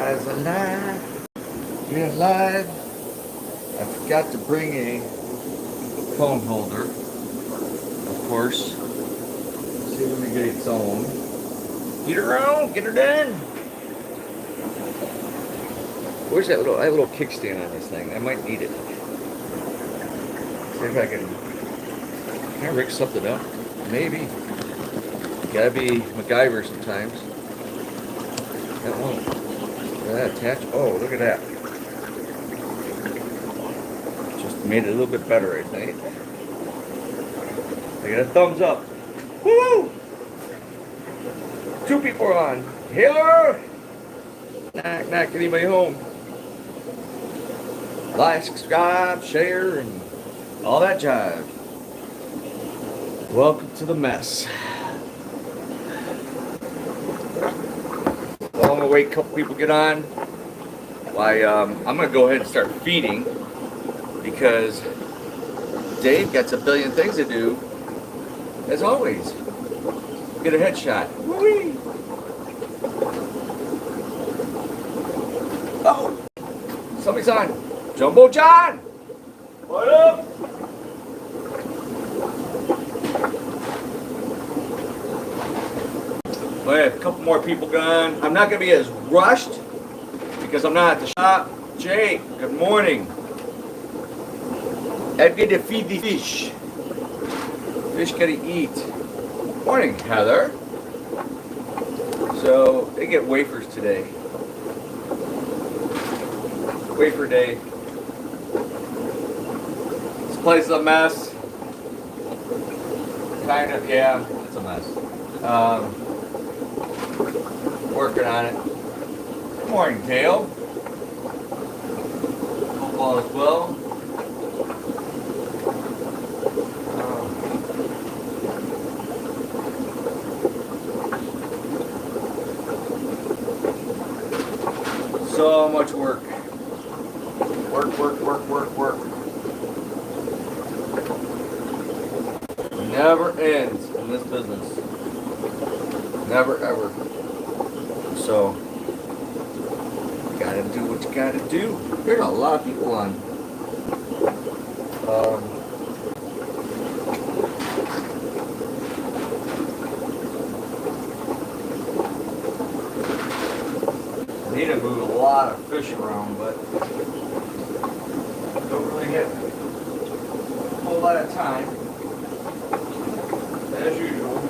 Guys alive. We're alive. I forgot to bring a phone holder, of course. See if we get its own. Get her on, get her done. Where's that little? I have a little kickstand on this thing. I might need it. See if I can I rig something up? Maybe. Gotta be MacGyver sometimes. That one. Look at that attach. Oh, look at that. Just made it a little bit better, I think. I got a thumbs up. Woo! 2 people are on. Hello! Knock, knock, anybody home? Like, subscribe, share, and all that jive. Welcome to the mess. Well, I'm gonna wait a couple people get on. Why? I'm gonna go ahead and start feeding because Dave gets a billion things to do. As always, get a headshot. Woo-wee. Oh, somebody's on. Jumbo John, what up? Well, a couple more people gone. I'm not going to be as rushed because I'm not at the shop. Jake, good morning. I'm going to feed the fish. Fish got to eat. Morning, Heather. So, they get wafers today. Wafer day. This place is a mess. Kind of, yeah, it's a mess. Working on it. Good morning, Dale. Hope all is well. So much work. Work. Never ends in this business. Never ever. So, you gotta do what you gotta do. There's a lot of people on. I need to move a lot of fish around, but don't really get a whole lot of time, as usual.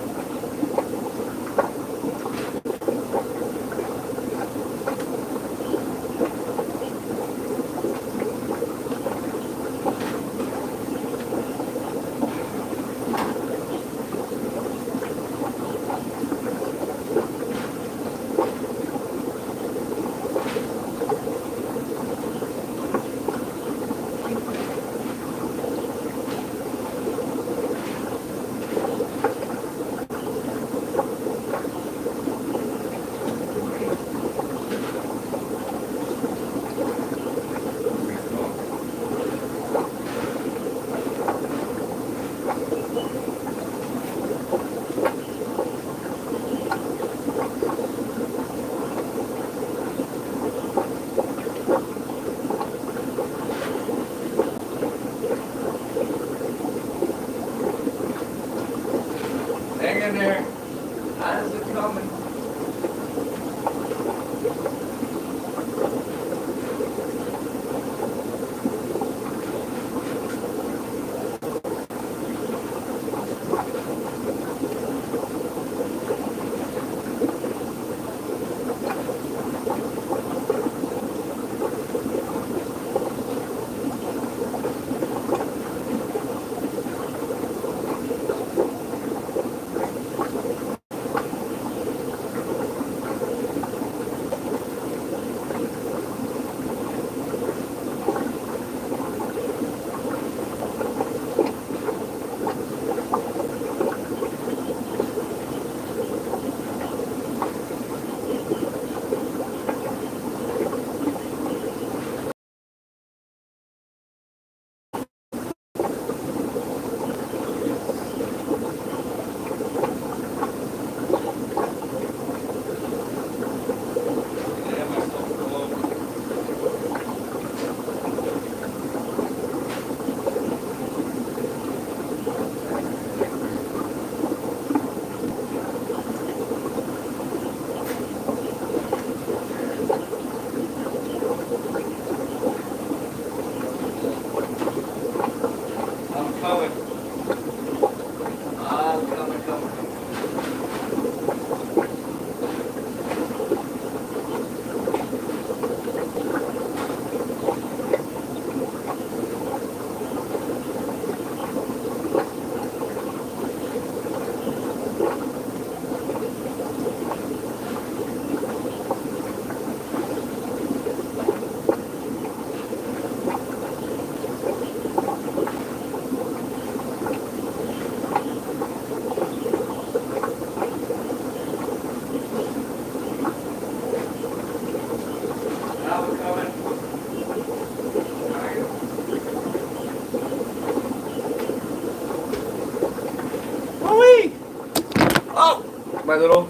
my little.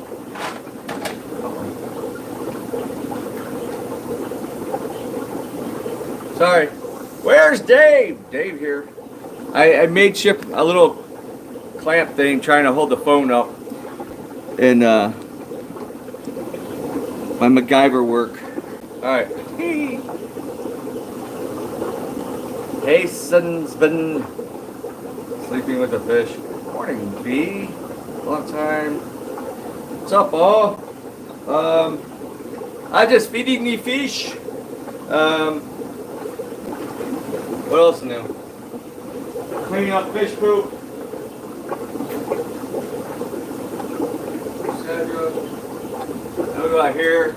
Sorry. Where's Dave? Dave here. I made Chip a little clamp thing trying to hold the phone up. And my MacGyver work. Alright. Jason's been sleeping with the fish. Morning, B. Long time. What's up, all? I just feeding the fish. What else new? Cleaning up fish poop. Etc. Now we go out here.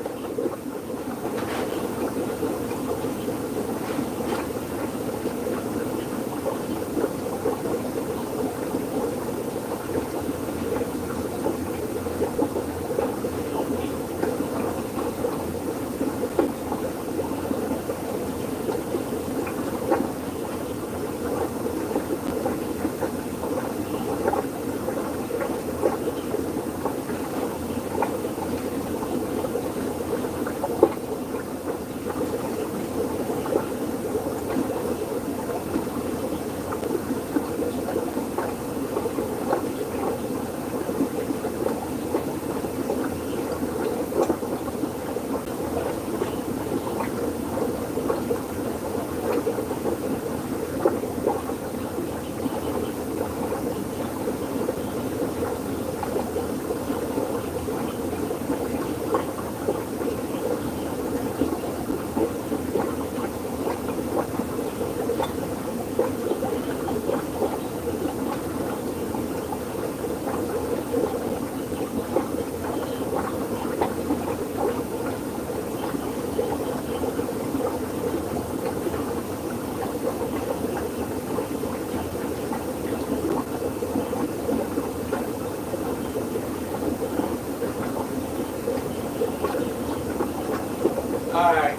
Alright.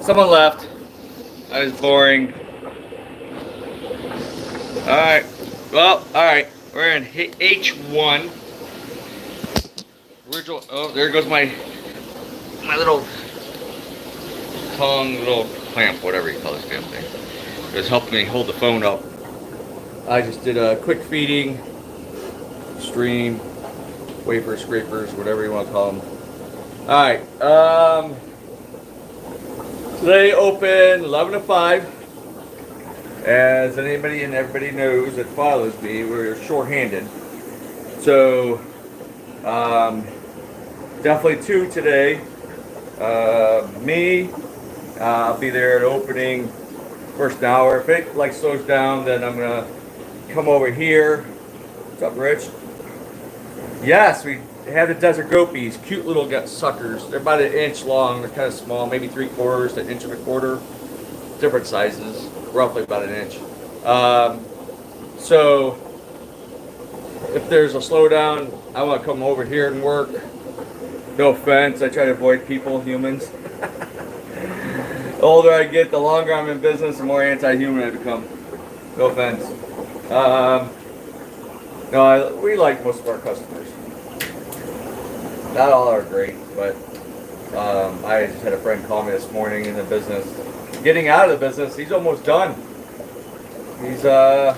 Someone left. That was boring. Alright. Well, alright. We're in H1. Original. Oh, there goes my little tongue, little clamp, whatever you call this damn thing. It's helping me hold the phone up. I just did a quick feeding stream, wafer scrapers, whatever you want to call them. Alright, today open 11 to 5. As anybody and everybody knows that follows me, we're short-handed. So, definitely 2 today. Me, I'll be there at opening first hour. If it like slows down, then I'm gonna come over here. What's up, Rich? Yes, we have the desert gopies, cute little suckers. They're about 1 inch long. They're kind of small, maybe 3/4 to 1.25 inches. Different sizes, roughly about 1 inch. So if there's a slowdown, I want to come over here and work. No offense, I try to avoid people, humans. The older I get, the longer I'm in business, the more anti-human I become. No offense. No, we like most of our customers. Not all are great, but I just had a friend call me this morning in the business. Getting out of the business, he's almost done. He's down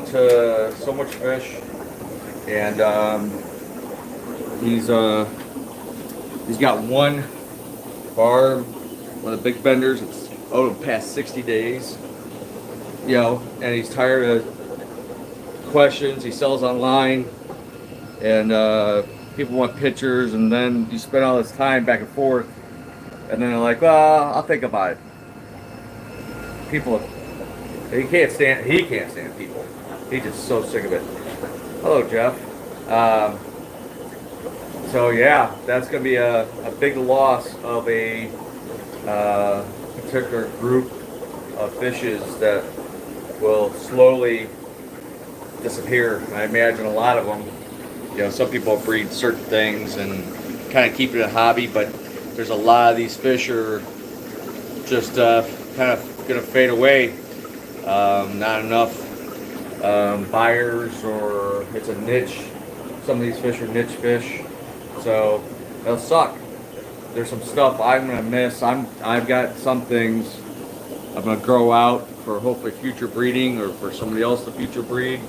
to so much fish, and he's got one farm, one of the big benders. It's past 60 days, you know, and he's tired of questions. He sells online, and people want pictures, and then you spend all this time back and forth, and then they're like, well, I'll think about it. People, he can't stand people. He's just so sick of it. Hello, Jeff. So yeah, that's going to be a big loss of a particular group of fishes that will slowly disappear. I imagine a lot of them, you know, some people breed certain things and kind of keep it a hobby, but there's a lot of these fish are just kind of gonna fade away. Not enough buyers, or it's a niche. Some of these fish are niche fish, so they'll suck. There's some stuff I'm gonna miss. I've got some things I'm gonna grow out for hopefully future breeding, or for somebody else to future breed.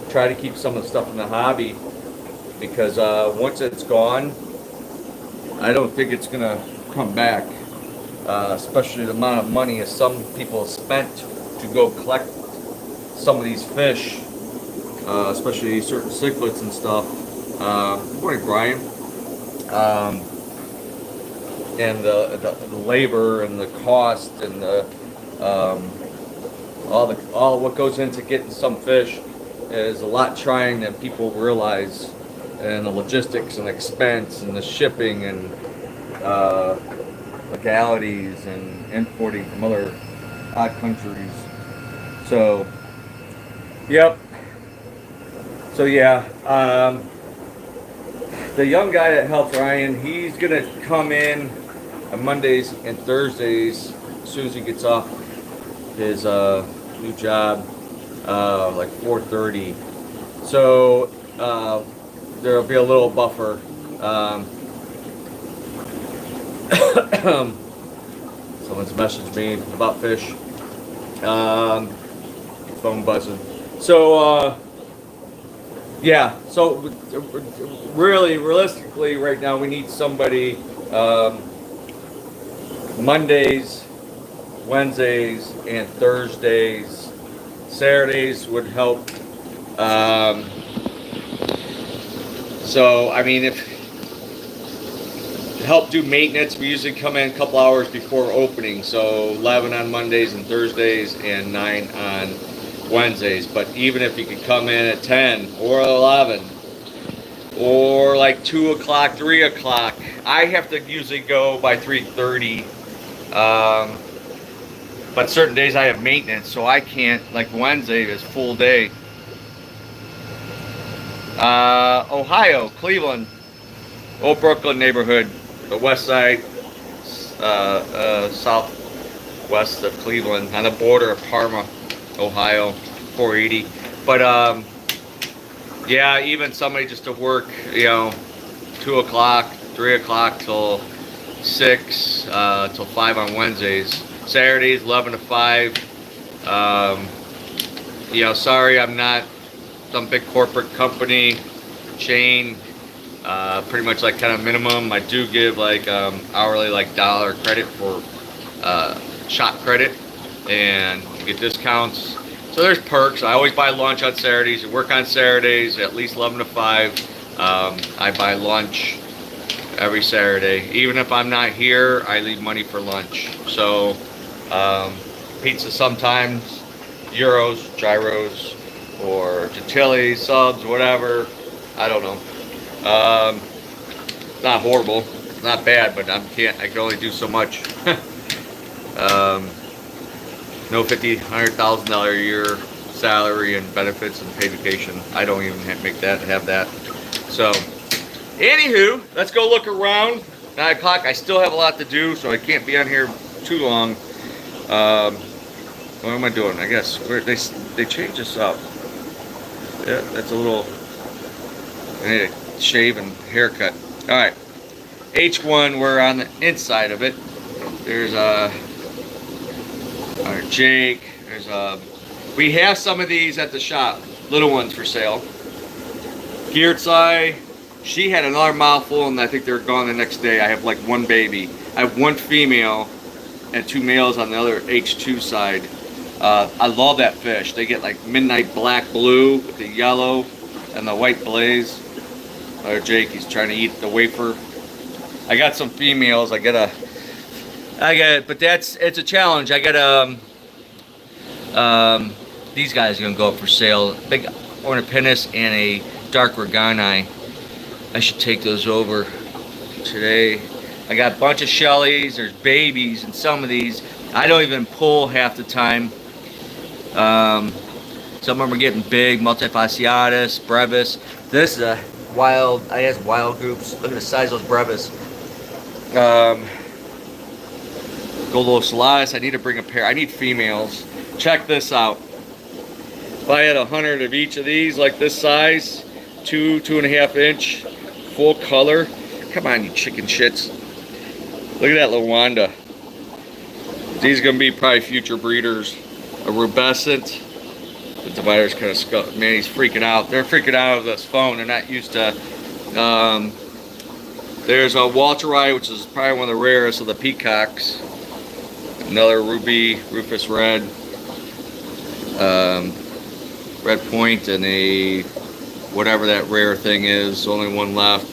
Try to keep some of the stuff in the hobby, because once it's gone, I don't think it's gonna come back. Especially the amount of money as some people have spent to go collect some of these fish, especially certain cichlids and stuff. Good morning, Brian. And the labor and the cost and the all what goes into getting some fish is a lot trying than people realize, and the logistics and expense and the shipping and legalities and importing from other odd countries. So, yep. So yeah, the young guy that helps Ryan, he's gonna come in on Mondays and Thursdays as soon as he gets off his new job, like 4:30. So there'll be a little buffer. Someone's messaged me about fish. Phone buzzing. So yeah. So really, realistically, right now we need somebody Mondays, Wednesdays, and Thursdays. Saturdays would help. So I mean, if help do maintenance, we usually come in a couple hours before opening, so 11 on Mondays and Thursdays and 9 on Wednesdays. But even if you could come in at 10 or 11 or like 2 o'clock, 3 o'clock, I have to usually go by 3:30. But certain days I have maintenance, so I can't. Like Wednesday is full day. Ohio, Cleveland, Old Brooklyn neighborhood, the west side, southwest of Cleveland, on the border of Parma, Ohio, 480. But yeah, even somebody just to work, 2 o'clock, 3 o'clock till 6, till 5 on Wednesdays. Saturdays, 11 to 5. Sorry, I'm not some big corporate company, chain. Pretty much like kind of minimum. I do give like hourly like dollar credit for shop credit, and you get discounts. So there's perks. I always buy lunch on Saturdays. I work on Saturdays at least 11 to 5. I buy lunch every Saturday. Even if I'm not here, I leave money for lunch. So pizza sometimes, gyros, or Chantilly, subs, whatever. I don't know. Not horrible, not bad, but I can only do so much. No $100,000 a year salary and benefits and paid vacation. I don't even have that. So, anywho, let's go look around. 9 o'clock. I still have a lot to do, so I can't be on here too long. What am I doing? I guess they changed this up. Yeah, that's a little. I need a shave and haircut. All right, H1. We're on the inside of it. There's our Jake. There's we have some of these at the shop, little ones for sale. Geertzai, she had another mouthful, and I think they're gone the next day. I have like one baby. I have one female and 2 males on the other H2 side. I love that fish. They get like midnight black blue with the yellow and the white blaze. Jake, he's trying to eat the wafer. I got some females. But it's a challenge. I got these guys are gonna go up for sale. Big ornipinus and a dark Regani. I should take those over today. I got a bunch of Shelleys. There's babies in some of these. I don't even pull half the time. Some of them are getting big. Multifasciatus, brevis. This is a wild. I have wild groups. Look at the size of those brevis. Golosolaris. I need to bring a pair. I need females. Check this out. If I had 100 of each of these, like this size, 2.5 inch, full color. Come on, you chicken shits. Look at that Lawanda. These are going to be probably future breeders. A rubescent. The divider's kind of man, he's freaking out. They're freaking out of this phone. They're not used to. There's a Walteri, which is probably one of the rarest of the peacocks. Another ruby, rufous red, red point, and a whatever that rare thing is. Only one left.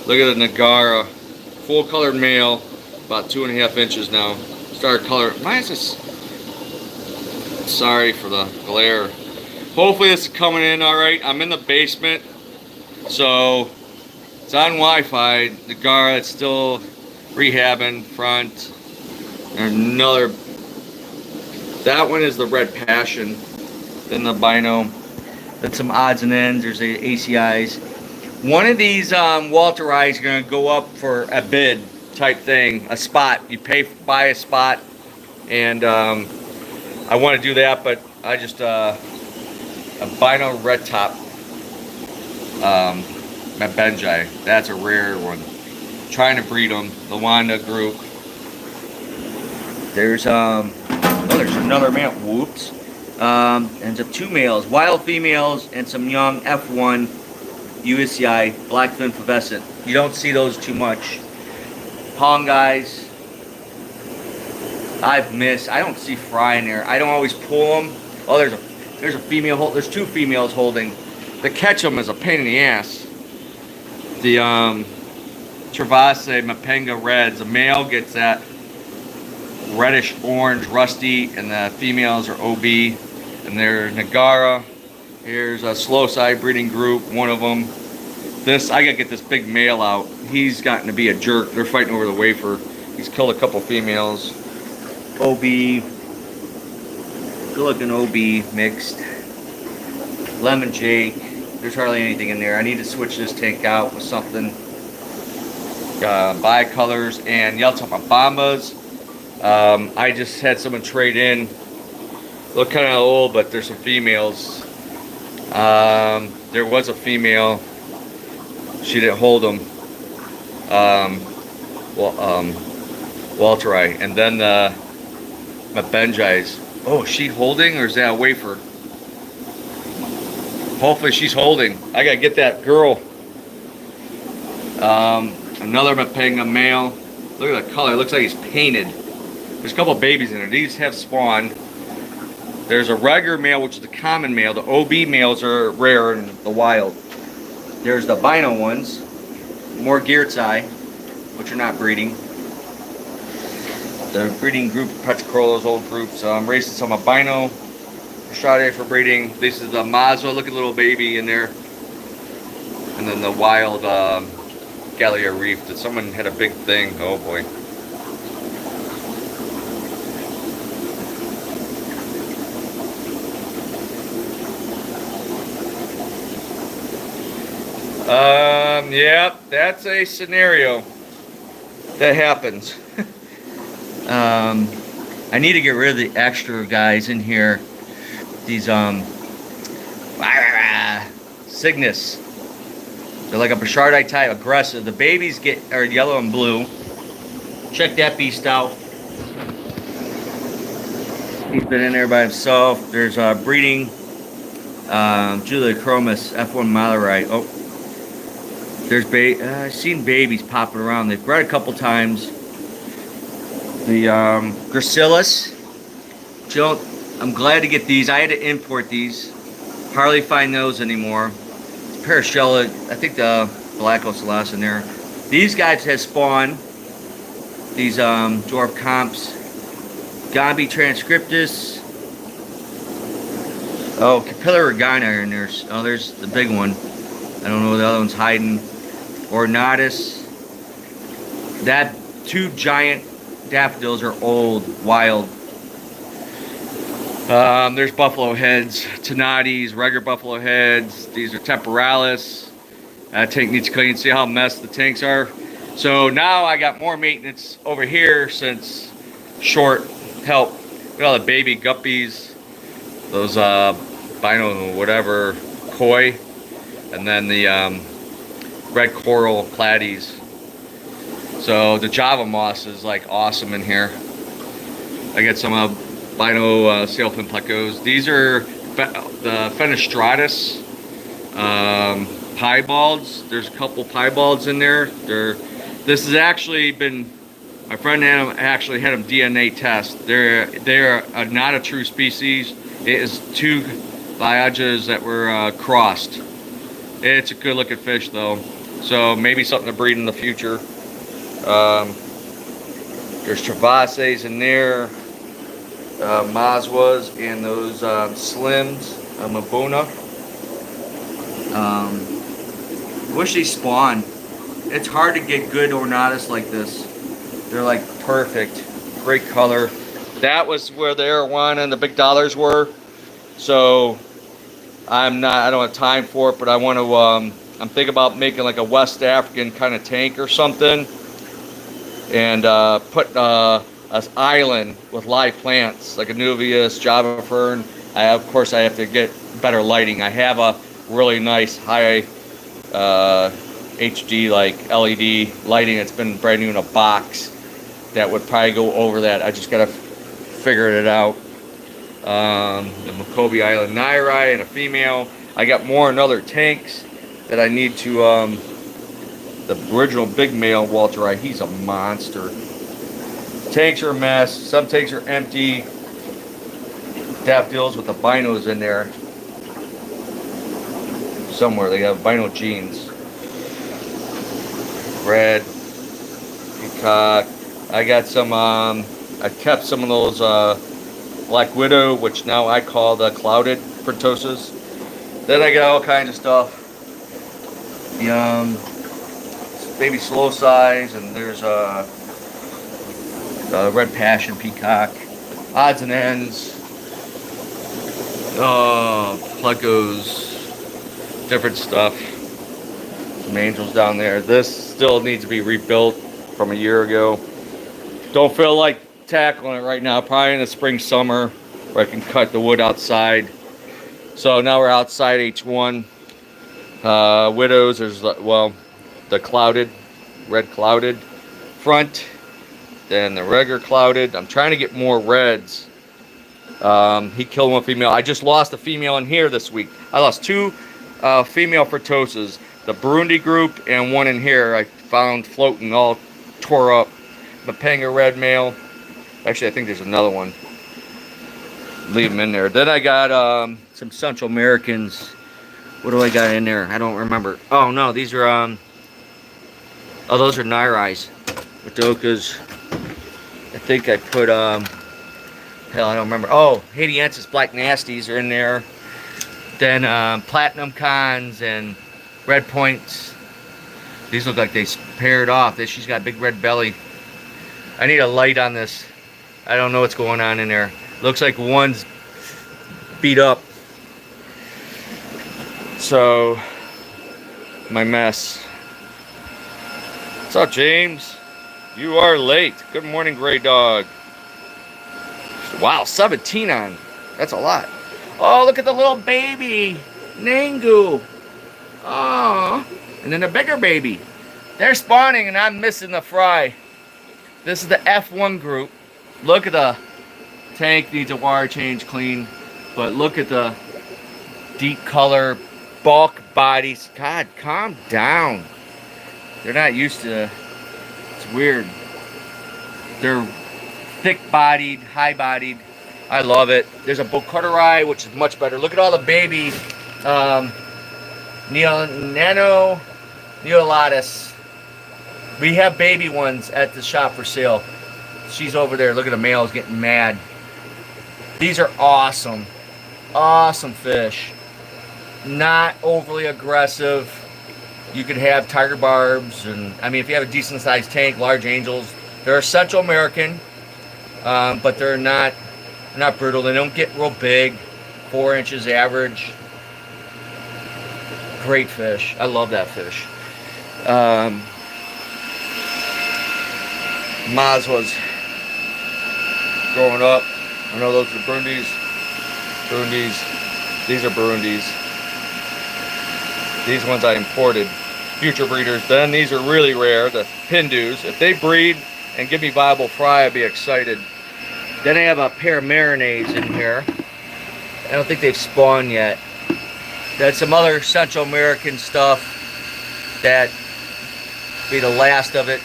Look at the Nagara, full colored male, about 2.5 inches now. Started color. Why is this? Sorry for the glare. Hopefully this is coming in all right. I'm in the basement, so it's on Wi-Fi. The Gara, it's still rehabbing front. And another. That one is the Red Passion. Then the Bino. Then some odds and ends. There's the ACIs. One of these Walteris is going to go up for a bid type thing, a spot. You buy a spot, and I want to do that, but I just a Bino red top, Benjai. That's a rare one. Trying to breed them. The Wanda group. There's there's another male. Whoops. And some 2 males, wild females, and some young F1 USCI blackfin pubescent. You don't see those too much. Pong guys, I've missed. I don't see fry in there. I don't always pull them. Oh, there's a female. There's 2 females holding. To catch them is a pain in the ass. The Travase Mapenga Reds. The male gets that reddish orange, rusty, and the females are OB. And they're Nagara. Here's a slow side breeding group. One of them. I gotta get this big male out. He's gotten to be a jerk. They're fighting over the wafer. He's killed a couple females. OB. Good looking OB mixed. Lemon Jake. There's hardly anything in there. I need to switch this tank out with something. Bicolors and Yeltsin Bombas. I just had someone trade in. Look kind of old, but there's some females. There was a female. She didn't hold them. Walteri, and then my Benjais. Oh, is she holding or is that a wafer? Hopefully she's holding. I gotta get that girl. Another Mapenga male. Look at the color. It looks like he's painted. There's a couple of babies in there. These have spawned. There's a regular male, which is the common male. The OB males are rare in the wild. There's the Bino ones. More Geertzai, which are not breeding. The breeding group, Petrocrolos, old groups. I'm racing some albino Shade for breeding. This is the Mazzo. Look at the little baby in there. And then the wild Gallia Reef. That someone had a big thing. Oh boy. Yep, that's a scenario that happens. I need to get rid of the extra guys in here. These Cygnus. They're like a Bouchardite type, aggressive. The babies are yellow and blue. Check that beast out. He's been in there by himself. There's breeding Julia Chromis F1 Malarite. Oh, there's I've seen babies popping around. They've bred a couple times. The Gracilis. I'm glad to get these. I had to import these. Hardly find those anymore. Parashella, I think the Black Ocelas in there. These guys have spawned. These dwarf comps. Gambi transcriptus. Oh, Capillary Regina in there. Oh, there's the big one. I don't know where the other one's hiding. Ornatus. That 2 giant daffodils are old, wild. There's buffalo heads, Tenates, regular buffalo heads. These are temporalis. Tank needs clean. See how messed the tanks are. So now I got more maintenance over here since short help. Look at all the baby guppies, those bino whatever koi, and then the red coral platies. So the Java moss is like awesome in here. I get some albino sailfin plecos. These are the fenestratus piebalds. There's a couple piebalds in there. This has actually been, my friend actually had them DNA test. They're not a true species. It is two biages that were crossed. It's a good looking fish though. So maybe something to breed in the future. There's travases in there, mazwas, and those slims, mabona. Wish they spawned. It's hard to get good ornatus like this. They're like perfect, great color. That was where the arowana and the big dollars were. So I don't have time for it, but I want to. I'm thinking about making like a West African kind of tank or something, and put an island with live plants like anubias, Java fern. Of course, I have to get better lighting. I have a really nice high HD like LED lighting that's been brand new in a box that would probably go over that. I just gotta figure it out. The Makobe Island Nairai and a female. I got more in other tanks that I need to. The original big male Walter, he's a monster. Tanks are a mess. Some tanks are empty. Daffodils with the binos in there. Somewhere they have bino genes. Red, peacock. I got some. I kept some of those Black Widow, which now I call the clouded protosas. Then I got all kinds of stuff. Baby slow size, and there's a red passion peacock. Odds and ends. Plecos. Different stuff. Some angels down there. This still needs to be rebuilt from a year ago. Don't feel like tackling it right now. Probably in the spring, summer, where I can cut the wood outside. So now we're outside H1. Widows, there's, well, the clouded, red clouded front. Then the regular clouded. I'm trying to get more reds. He killed one female. I just lost a female in here this week. I lost two female Fritosas. The Burundi group and one in here I found floating, all tore up. Mapanga red male. Actually, I think there's another one. Leave them in there. Then I got some Central Americans. What do I got in there? I don't remember. Oh no, these are oh, those are Nairais. Madokas. I think I put hell, I don't remember. Oh, Haitiensis Black Nasties are in there. Then Platinum Cons and Red Points. These look like they paired off. She's got a big red belly. I need a light on this. I don't know what's going on in there. Looks like one's beat up. So, my mess. What's up, James? You are late. Good morning, Gray Dog. Wow, 17 on. That's a lot. Oh, look at the little baby. Nangu. Oh. And then a bigger baby. They're spawning and I'm missing the fry. This is the F1 group. Look at the tank, needs a water change, clean. But look at the deep color, bulk bodies. God, calm down. They're not used to, it's weird. They're thick-bodied, high-bodied. I love it. There's a Bocarterai, which is much better. Look at all the baby Nano Neolatus. We have baby ones at the shop for sale. She's over there. Look at the males getting mad. These are awesome. Awesome fish. Not overly aggressive. You could have tiger barbs, and I mean, if you have a decent sized tank, large angels. They're Central American, but they're not brittle. They don't get real big. 4 inches average. Great fish. I love that fish. Mazwas. growing up. I know those are Burundis. These are Burundis. These ones I imported. Future breeders. Then these are really rare, the Hindus. If they breed and give me viable fry, I'd be excited. Then I have a pair of marinades in here. I don't think they've spawned yet. Then some other Central American stuff that be the last of it.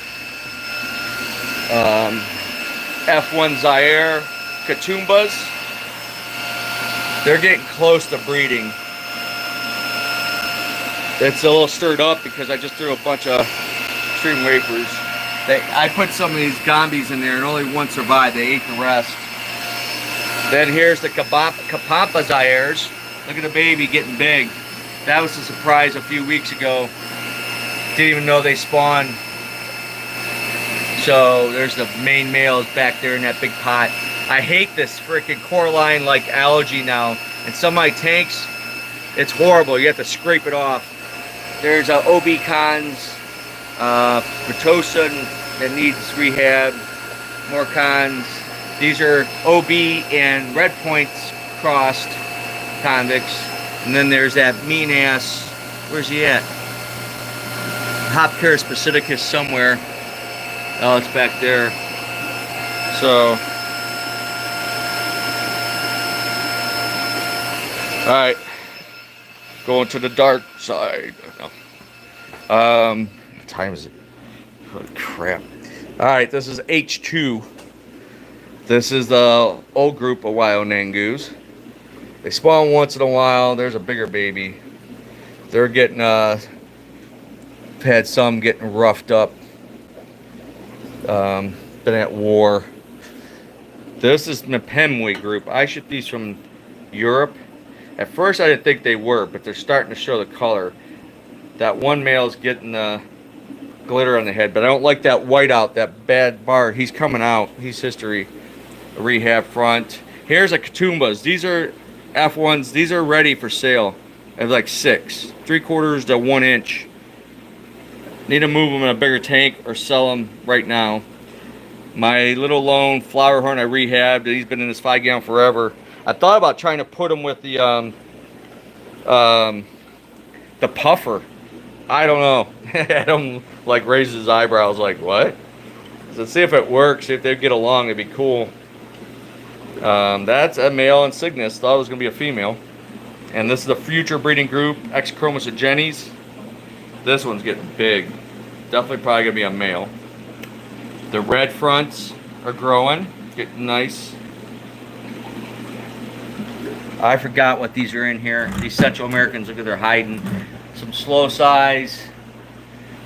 F1 Zaire Katumbas. They're getting close to breeding. It's a little stirred up because I just threw a bunch of extreme wafers. I put some of these Gombies in there and only one survived. They ate the rest. Then here's the Kapampa Zaires. Look at the baby getting big. That was a surprise a few weeks ago. Didn't even know they spawned. So there's the main males back there in that big pot. I hate this freaking coralline like algae now. And some of my tanks, it's horrible. You have to scrape it off. There's OB cons, Pitocin that needs rehab, more cons. These are OB and red points crossed convicts. And then there's that mean ass, where's he at? Hopcaris pacificus somewhere. Oh, it's back there. So, alright. Going to the dark side. No. What time is it? Holy crap. Alright, this is H2. This is the old group of Wyo-Nangus. They spawn once in a while. There's a bigger baby. They're getting, had some getting roughed up. Been at war. This is the Mpemwe group. I shipped these from Europe. At first I didn't think they were, but they're starting to show the color. That one male's getting the glitter on the head, but I don't like that whiteout, that bad bar. He's coming out. He's history. A rehab front. Here's a Katumbas. These are F1s. These are ready for sale. I have like 6. 3/4 to 1 inch. Need to move them in a bigger tank or sell them right now. My little lone flower horn I rehabbed. He's been in this 5-gallon forever. I thought about trying to put him with the puffer. I don't know. Adam like raises his eyebrows like, what? So let's see if it works. If they get along, it'd be cool. That's a male in Cygnus. Thought it was gonna be a female. And this is the future breeding group, X Chromosogenes. This one's getting big. Definitely probably gonna be a male. The red fronts are growing, getting nice. I forgot what these are in here. These Central Americans, look at they're hiding. Some slow size.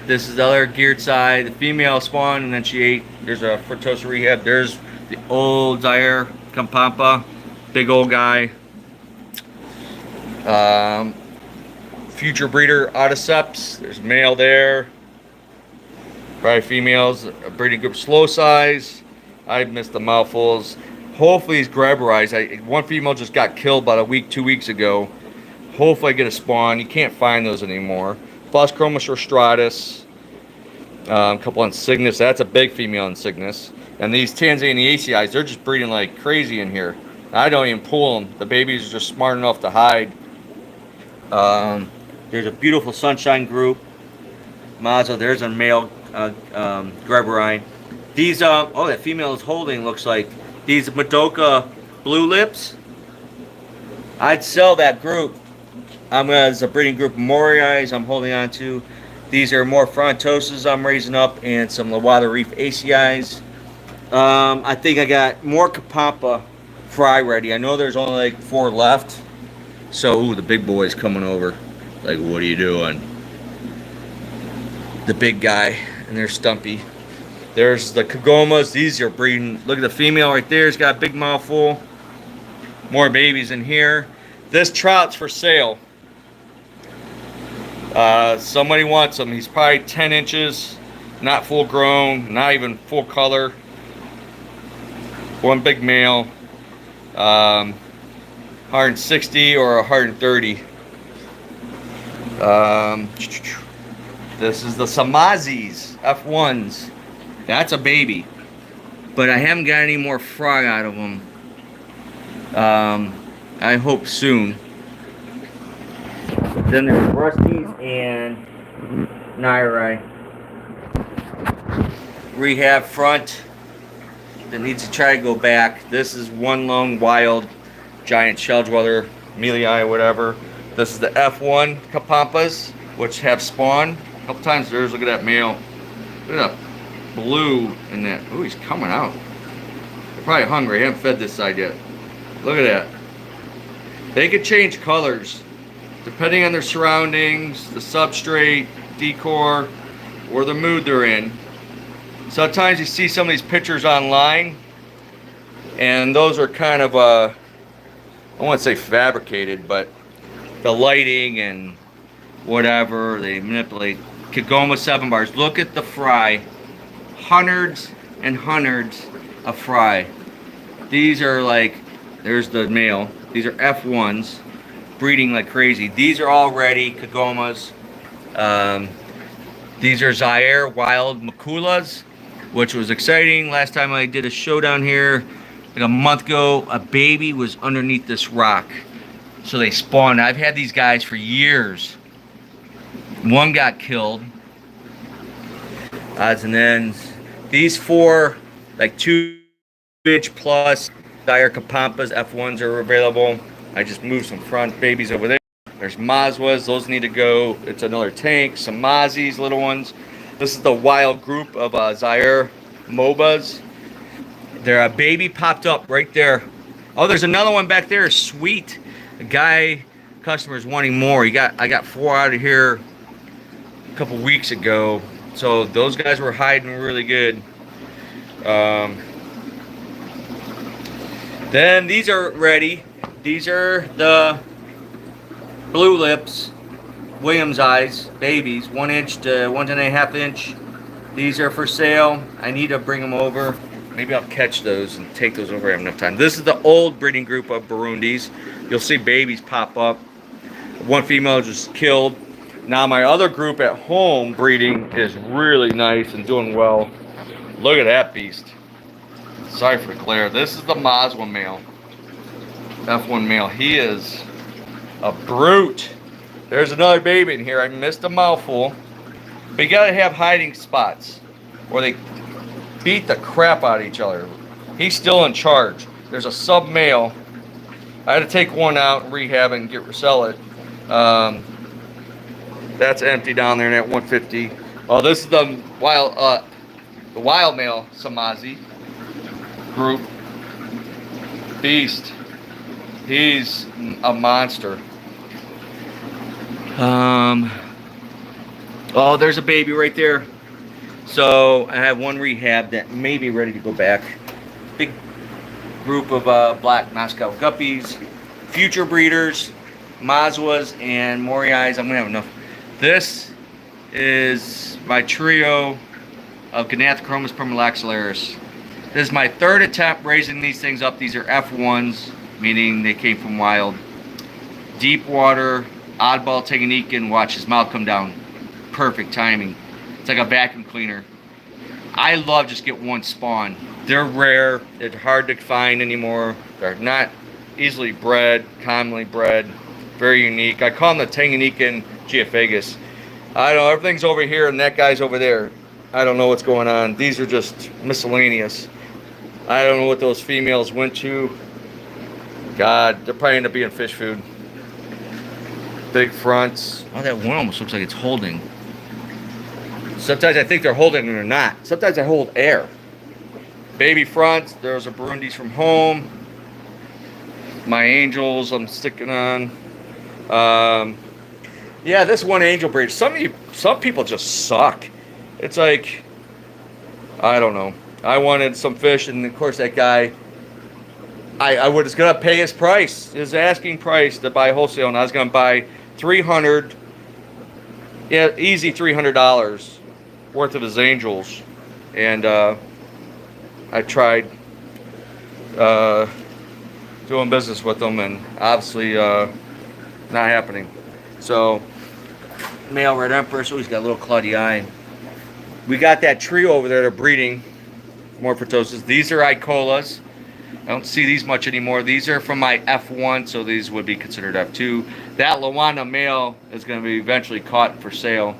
This is the other geared side. The female spawned and then she ate. There's a Fructosa rehab. There's the old Zaire Kampampa. Big old guy. Future breeder Autoceps. There's male there. Probably females. A breeding group slow size. I missed the mouthfuls. Hopefully he's grabberized. One female just got killed about a week, 2 weeks ago. Hopefully I get a spawn. You can't find those anymore. Plus Chromis rostratus. A couple on Cygnus. That's a big female in Cygnus. And these Tanzaniaceae, they're just breeding like crazy in here. I don't even pull them. The babies are just smart enough to hide. There's a beautiful sunshine group. Mazo, there's a male grabberine. These, oh, that female is holding, looks like. These Madoka blue lips. I'd sell that group. As a breeding group of Moriais I'm holding on to. These are more Frontoses I'm raising up and some Lawada Reef ACIs. I think I got more Kapampa fry ready. I know there's only like 4 left. So, ooh, the big boy's coming over. Like, what are you doing? The big guy. And there's Stumpy. There's the Kagomas. These are breeding. Look at the female right there. It's got a big mouthful. More babies in here. This trout's for sale. Somebody wants him. He's probably 10 inches. Not full grown. Not even full color. One big male. 160 or 130. This is the Samazis F1s. That's a baby. but I haven't got any more fry out of them. I hope soon. Then there's Rusty's and Nairai. Rehab front that needs to try to go back. This is one lone wild giant shell dweller, Melii, whatever. This is the F1 Kapampas, which have spawned a couple times. Look at that male. Look at that blue in that. Oh, he's coming out. They're probably hungry. I haven't fed this side yet. Look at that. They could change colors depending on their surroundings, the substrate, decor, or the mood they're in. Sometimes you see some of these pictures online, and those are kind of, I won't say fabricated, but the lighting and whatever, they manipulate. Kigoma 7 bars. Look at the fry. Hundreds and hundreds of fry. These are like, there's the male. These are F1s, breeding like crazy. These are all ready, Kigomas. These are Zaire wild Makulas, which was exciting. Last time I did a show down here, like a month ago, a baby was underneath this rock. So they spawned. I've had these guys for years. One got killed. Odds and ends. These 4, like 2-inch plus Zaire Kapampas F1s are available. I just moved some front babies over there. There's Mazwas, those need to go. It's another tank. Some Mozzies, little ones. This is the wild group of Zaire MOBAs. Their baby popped up right there. Oh, there's another one back there. Sweet. A guy, customer's wanting more. I got 4 out of here a couple weeks ago. So those guys were hiding really good. Then these are ready. These are the blue lips, Williams eyes, babies, 1 inch to 1.5 inch. These are for sale. I need to bring them over. Maybe I'll catch those and take those over. I have enough time. This is the old breeding group of Burundis. You'll see babies pop up. One female just killed. Now my other group at home breeding is really nice and doing well. Look at that beast. Sorry for the glare. This is the Mazwa male. F1 male. He is a brute. There's another baby in here. I missed a mouthful. But you gotta have hiding spots or they beat the crap out of each other. He's still in charge. There's a sub male. I had to take one out and rehab it and sell it. That's empty down there at 150. Oh, this is the wild male Samazi group. Beast. He's a monster. Oh, there's a baby right there. So I have one rehab that may be ready to go back. Big group of black Moscow guppies, future breeders, Mazwas, and Moriais. I'm gonna have enough. This is my trio of Gnathochromos permalaxillaris. This is my 3rd attempt raising these things up. These are F1s, meaning they came from wild. Deep water, oddball technique, and watch his mouth come down. Perfect timing. It's like a vacuum cleaner. I love just get one spawn. They're rare. They're hard to find anymore. They're not easily bred, commonly bred. Very unique. I call them the Tanganyikan Geophagus. I don't know. Everything's over here and that guy's over there. I don't know what's going on. These are just miscellaneous. I don't know what those females went to. God, they're probably end up being fish food. Big fronts. Oh, that one almost looks like it's holding. Sometimes I think they're holding and they're not. Sometimes I hold air. Baby fronts. There's a Burundis from home. My angels I'm sticking on. Yeah, this one angel breed. Some people just suck. It's like, I don't know. I wanted some fish, and of course that guy, I was gonna pay his price, his asking price to buy wholesale, and I was gonna buy $300, yeah, easy $300 worth of his angels, and I tried doing business with them, and obviously not happening. So male red empress, oh, he's got a little clawdy eye. We got that trio over there. They're breeding. Morphotoses. These are Icolas. I don't see these much anymore. These are from my F1, so these would be considered F2. That Luana male is going to be eventually caught for sale.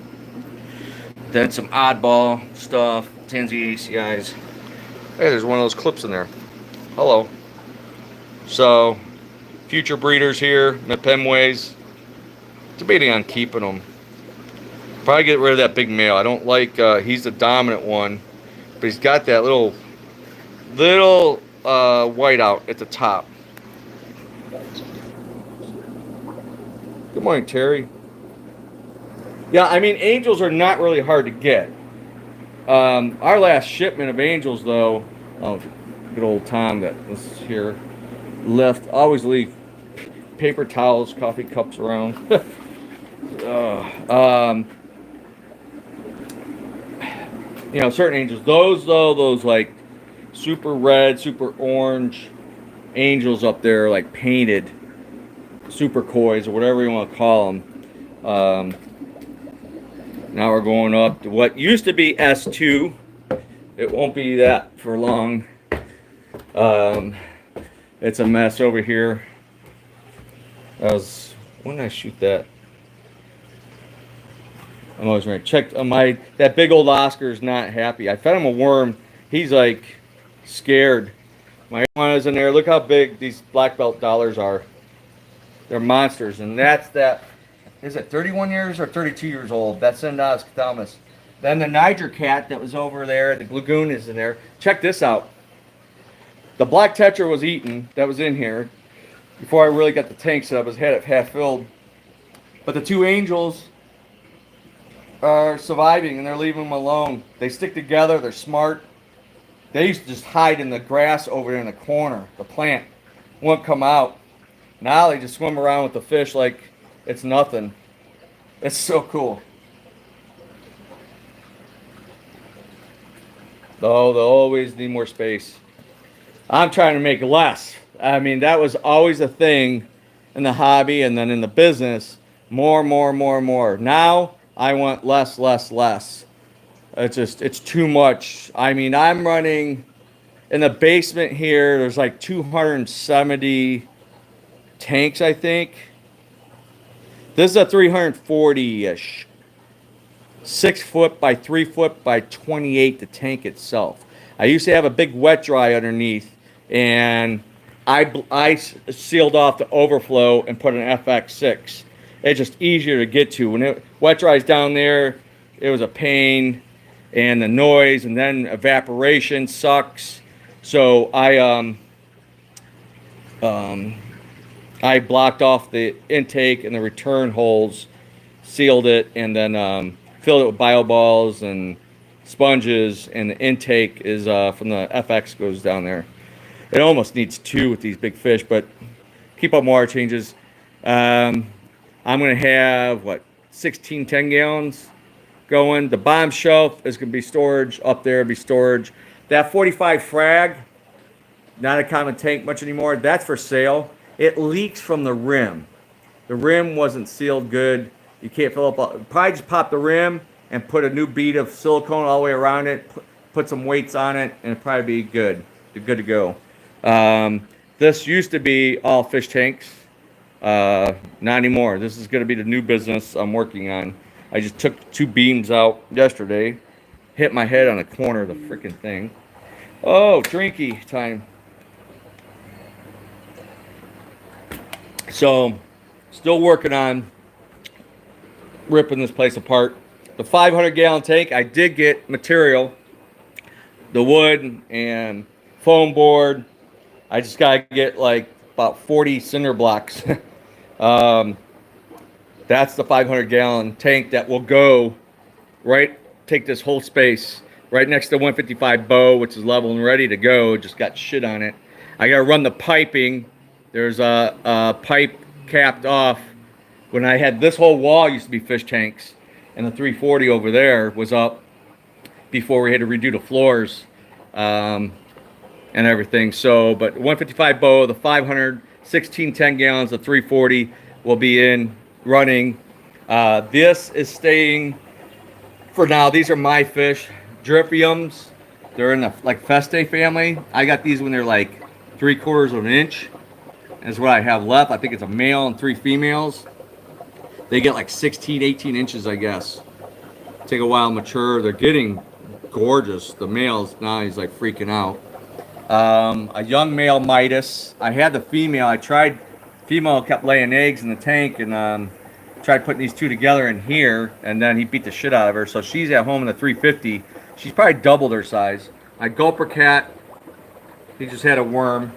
Then some oddball stuff, Tansy ACIs. Hey, there's one of those clips in there. Hello. So, future breeders here, Mpemwes. Debating on keeping them. Probably get rid of that big male. I don't like, he's the dominant one, but he's got that little white out at the top. Good morning, Terry. Yeah, I mean, angels are not really hard to get. Our last shipment of angels, though, oh, good old Tom that was here, left. Always leave paper towels, coffee cups around. You know, certain angels. Those, though, those like super red, super orange angels up there, like painted super kois or whatever you want to call them. Now we're going up to what used to be S2. It won't be that for long. It's a mess over here. When did I shoot that? I'm always right. Check that big old Oscar's not happy. I fed him a worm. He's like scared. My one is in there. Look how big these black belt dollars are. They're monsters, and that's that. Is it 31 years or 32 years old? That's Syndos Cathalmus. Then the Niger cat that was over there, the lagoon is in there. Check this out. The black tetra was eaten, that was in here, before I really got the tank set up. I was had it half filled. But the two angels are surviving, and they're leaving them alone. They stick together, they're smart. They used to just hide in the grass over there in the corner. The plant won't come out. Now they just swim around with the fish like it's nothing. It's so cool. Oh, they'll always need more space. I'm trying to make less. I mean, that was always a thing in the hobby and then in the business. More. Now I want less. It's too much. I mean, I'm running in the basement here. There's like 270 tanks, I think. This is a 340-ish. 6 foot by 3 foot by 28, the tank itself. I used to have a big wet dry underneath, and I sealed off the overflow and put an FX6. It's just easier to get to. When it wet dries down there, it was a pain, and the noise, and then evaporation sucks. So I blocked off the intake and the return holes, sealed it, and then filled it with bio balls and sponges, and the intake is from the FX goes down there. It almost needs 2 with these big fish, but keep up water changes. I'm going to have, 16 10-gallons going. The bottom shelf is going to be storage. Up there be storage. That 45 frag, not a common tank much anymore. That's for sale. It leaks from the rim. The rim wasn't sealed good. You can't fill up. Probably just pop the rim and put a new bead of silicone all the way around it. Put some weights on it, and it'll probably be good. Good to go. This used to be all fish tanks. Not anymore. This is going to be the new business I'm working on. I just took 2 beams out yesterday. Hit my head on the corner of the freaking thing. Oh, drinky time. So, still working on ripping this place apart. The 500-gallon tank, I did get material. The wood and foam board. I just got to get about 40 cinder blocks. That's the 500-gallon tank that will go take this whole space right next to 155 bow, which is level and ready to go. Just got shit on it. I got to run the piping. There's a pipe capped off. When I had this whole wall used to be fish tanks, and the 340 over there was up before we had to redo the floors and everything. So, but 155 bow, the 500, 16 10-gallons, the 340 will be in running. This is staying for now. These are my fish, Drippiums. They're in the like Feste family. I got these when they're like 3/4 of an inch. That's what I have left. I think it's a male and 3 females. They get like 16, 18 inches, I guess. Take a while to mature. They're getting gorgeous. The males, now he's like freaking out. A young male Midas. I had the female. I tried, female kept laying eggs in the tank, and tried putting these two together in here, and then he beat the shit out of her. So she's at home in the 350. She's probably doubled her size. I gulper cat. He just had a worm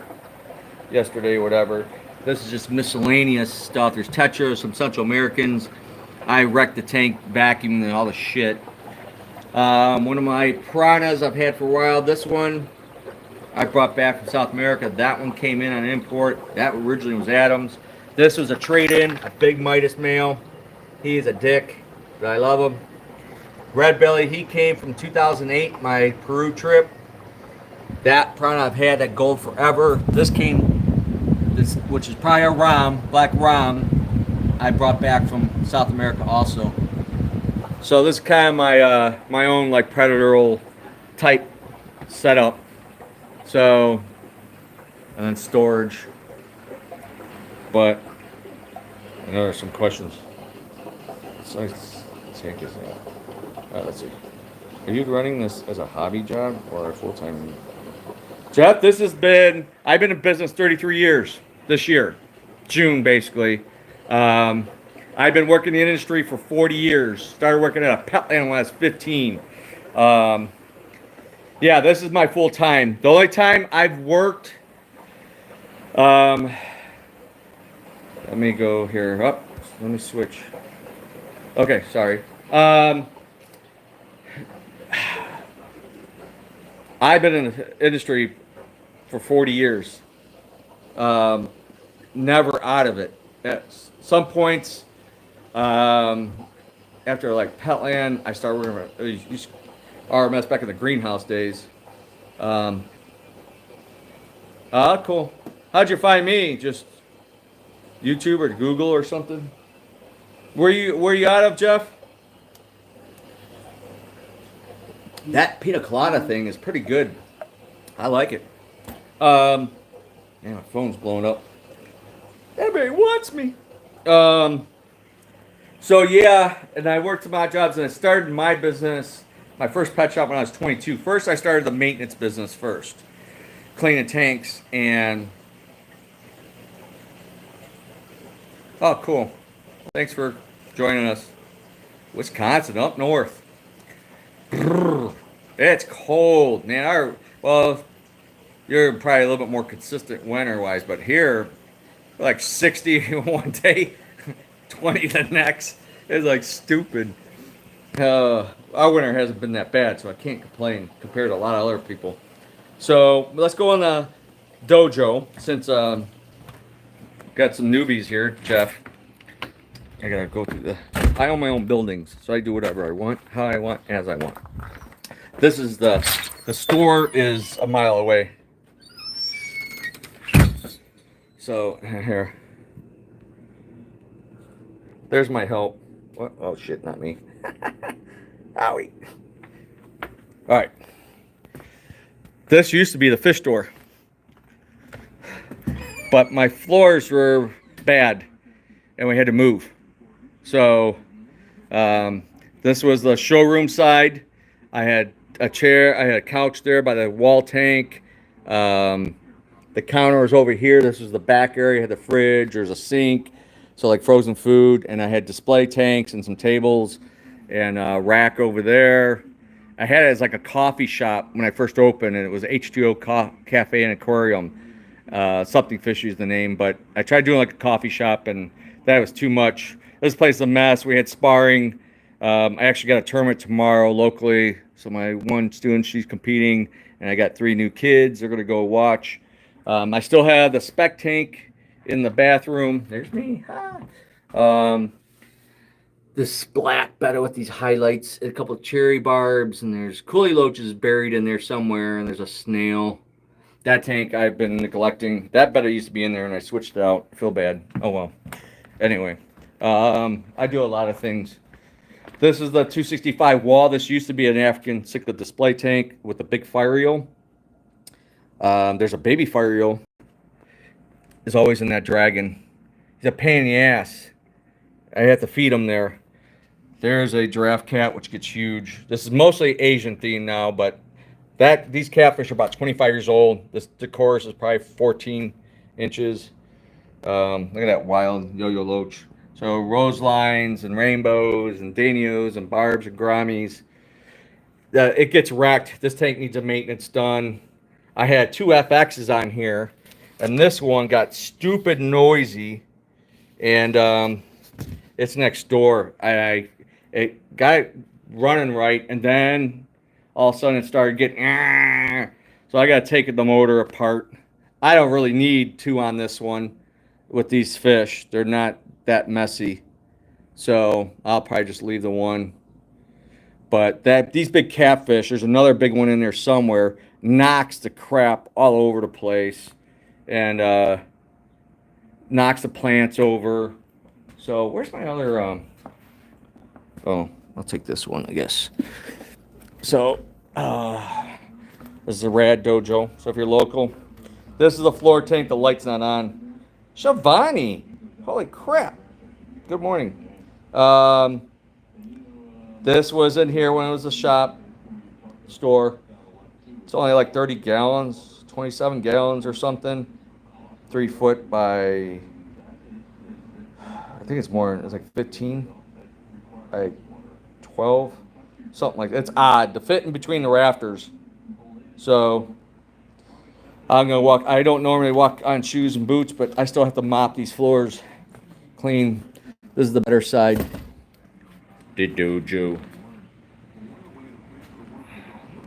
yesterday, whatever. This is just miscellaneous stuff. There's Tetras, some Central Americans. I wrecked the tank, vacuuming and all the shit. One of my piranhas I've had for a while. This one I brought back from South America. That one came in on import. That originally was Adam's. This was a trade-in, a big Midas male. He is a dick, but I love him. Red belly, he came from 2008, my Peru trip. That piranha I've had that gold forever. This came, which is probably a Rom, black Rom, I brought back from South America also. So this is kind of my my own like predatorial type setup. So, and then storage. But there are some questions. So let's take this out. Let's see. Are you running this as a hobby job or a full-time? Jeff, this has been, I've been in business 33 years this year. June, basically. I've been working in the industry for 40 years. Started working at a pet land when I was 15. Yeah, this is my full time. The only time I've worked, let me go here. Oh, let me switch. Okay, sorry. I've been in the industry for 40 years. Never out of it. At some points, after like Petland, I started working with RMS back in the greenhouse days. Cool. How'd you find me? Just YouTube or Google or something? Where you out of, Jeff? That pina colada thing is pretty good. I like it. Man, my phone's blowing up. Everybody wants me. So yeah, and I worked some odd jobs, and I started my business, my first pet shop when I was 22. First, I started the maintenance business first, cleaning tanks, and oh, cool. Thanks for joining us. Wisconsin, up north. It's cold, man. Well, you're probably a little bit more consistent winter-wise, but here, like 60 one day, 20 the next. It's like stupid. Our winter hasn't been that bad, so I can't complain compared to a lot of other people. So let's go on the dojo, since got some newbies here, Jeff. I gotta go through I own my own buildings, so I do whatever I want, how I want, as I want. This is the store is a mile away. So here, there's my help. What? Oh shit, not me. Owie. All right. This used to be the fish store, but my floors were bad, and we had to move. So this was the showroom side. I had a chair, I had a couch there by the wall tank. The counter was over here. This was the back area. I had the fridge. There's a sink, so like frozen food, and I had display tanks and some tables and a rack over there. I had it as like a coffee shop when I first opened, and it was H2O Cafe and Aquarium. Something Fishy is the name, but I tried doing like a coffee shop, and that was too much. This place is a mess. We had sparring. I actually got a tournament tomorrow locally. So my one student, she's competing, and I got 3 new kids. They're gonna go watch. I still have the spec tank in the bathroom. There's me. This black betta with these highlights, a couple of cherry barbs, and there's coolie loaches buried in there somewhere, and there's a snail. That tank I've been neglecting. That betta used to be in there, and I switched it out. I feel bad. Oh well. Anyway, I do a lot of things. This is the 265 wall. This used to be an African cichlid display tank with a big fire eel. There's a baby fire eel. Is always in that dragon. He's a pain in the ass. I have to feed him there. There's a giraffe cat, which gets huge. This is mostly Asian themed now, but these catfish are about 25 years old. The chorus is probably 14 inches. Look at that wild yo-yo loach. So rose lines and rainbows and danios and barbs and grammies. It gets wrecked. This tank needs a maintenance done. I had 2 FXs on here, and this one got stupid noisy, and it's next door. It got running right, and then all of a sudden it started getting, so I got to take the motor apart. I don't really need 2 on this one with these fish. They're not that messy, so I'll probably just leave the one. But these big catfish, there's another big one in there somewhere, knocks the crap all over the place, and knocks the plants over. So where's my other? Oh, I'll take this one, I guess. So this is a Rad Dojo. So if you're local, this is the floor tank. The light's not on. Shivani, holy crap! Good morning. This was in here when it was a shop store. It's only like 30 gallons, 27 gallons or something. 3 foot by, I think it's more, it's like 15 by 12, something like that. It's odd to fit in between the rafters. So I'm gonna walk. I don't normally walk on shoes and boots, but I still have to mop these floors clean. This is the better side. The dojo.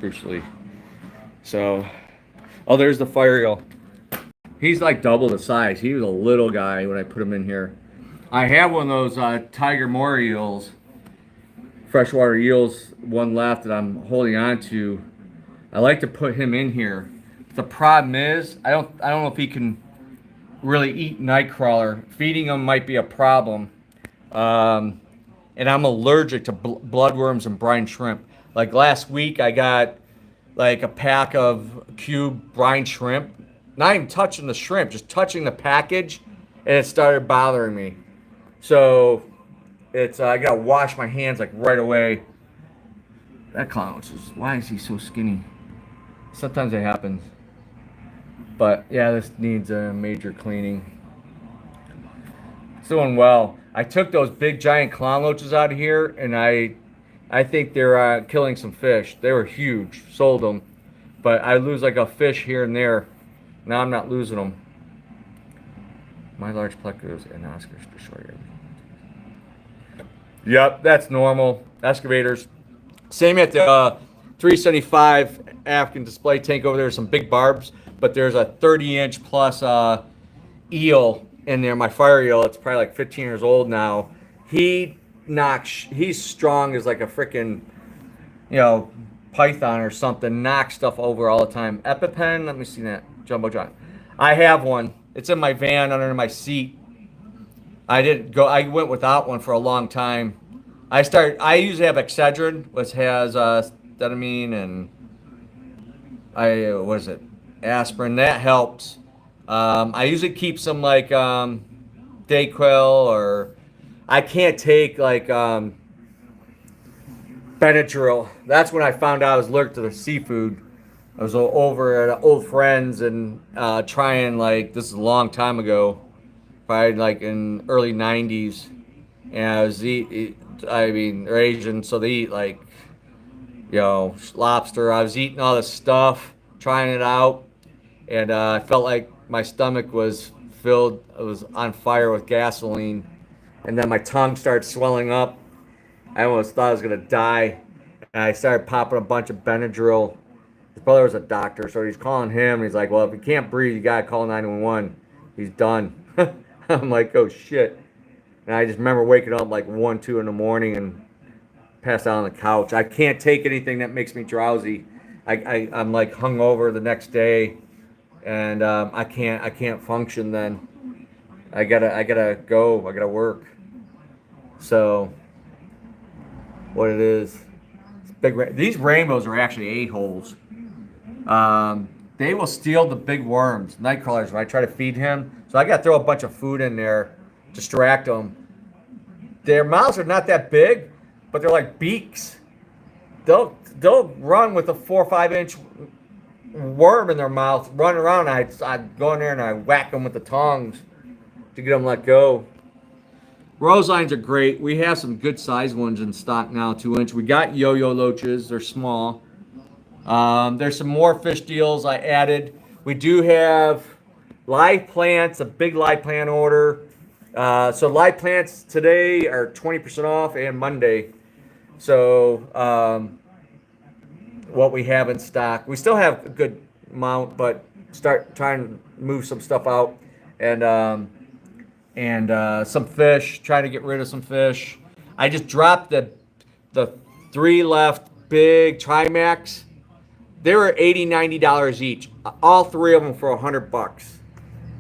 Bruce Lee. So, oh, there's the fire eel. He's like double the size. He was a little guy when I put him in here. I have one of those tiger moor eels, freshwater eels, one left that I'm holding on to. I like to put him in here. The problem is, I don't know if he can really eat nightcrawler. Feeding him might be a problem. And I'm allergic to bloodworms and brine shrimp. Like last week, I got like a pack of cube brine shrimp. Not even touching the shrimp, just touching the package, and it started bothering me. So it's I gotta wash my hands like right away. That clown, why is he so skinny? Sometimes it happens. But yeah, this needs a major cleaning. It's doing well. I took those big giant clown loaches out of here, and I think they're killing some fish. They were huge. Sold them, but I lose like a fish here and there. Now I'm not losing them. My large plecos and Oscars destroy everything. Yep, that's normal. Excavators. Same at the 375 African display tank over there. Some big barbs, but there's a 30-inch plus eel in there. My fire eel. It's probably like 15 years old now. He's strong as like a freaking, python or something. Knocks stuff over all the time. EpiPen. Let me see that. Jumbo John. I have one. It's in my van under my seat. I went without one for a long time. I usually have Excedrin, which has ketamine and aspirin. That helps. I usually keep some like Dayquil, or I can't take like Benadryl. That's when I found out I was allergic to the seafood. I was over at old friends and trying, like, this is a long time ago, probably like in early 90s, and I was they're Asian, so they eat like, lobster. I was eating all this stuff, trying it out, and I felt like my stomach was filled, it was on fire with gasoline, and then my tongue started swelling up. I almost thought I was gonna die, and I started popping a bunch of Benadryl. His brother was a doctor, so he's calling him. And he's like, well, if he can't breathe, you got to call 911. He's done. I'm like, oh, shit. And I just remember waking up like 1, 2 in the morning and passed out on the couch. I can't take anything that makes me drowsy. I'm like hungover the next day, and I can't function then. I gotta go. I gotta work. So what it is. It's big. These rainbows are actually a-holes. They will steal the big worms, night crawlers, when I try to feed him. So I got to throw a bunch of food in there, distract them. Their mouths are not that big, but they're like beaks. They'll run with a 4 or 5 inch worm in their mouth, run around. I go in there and I whack them with the tongs to get them let go. Roselines are great. We have some good sized ones in stock now, 2 inch. We got yo-yo loaches. They're small. There's some more fish deals I added. We do have live plants, a big live plant order. So live plants today are 20% off and Monday. So what we have in stock, we still have a good amount, but start trying to move some stuff out and some fish. Trying to get rid of some fish. I just dropped the 3 left big Trimax. They were $80, $90 each. All 3 of them for $100.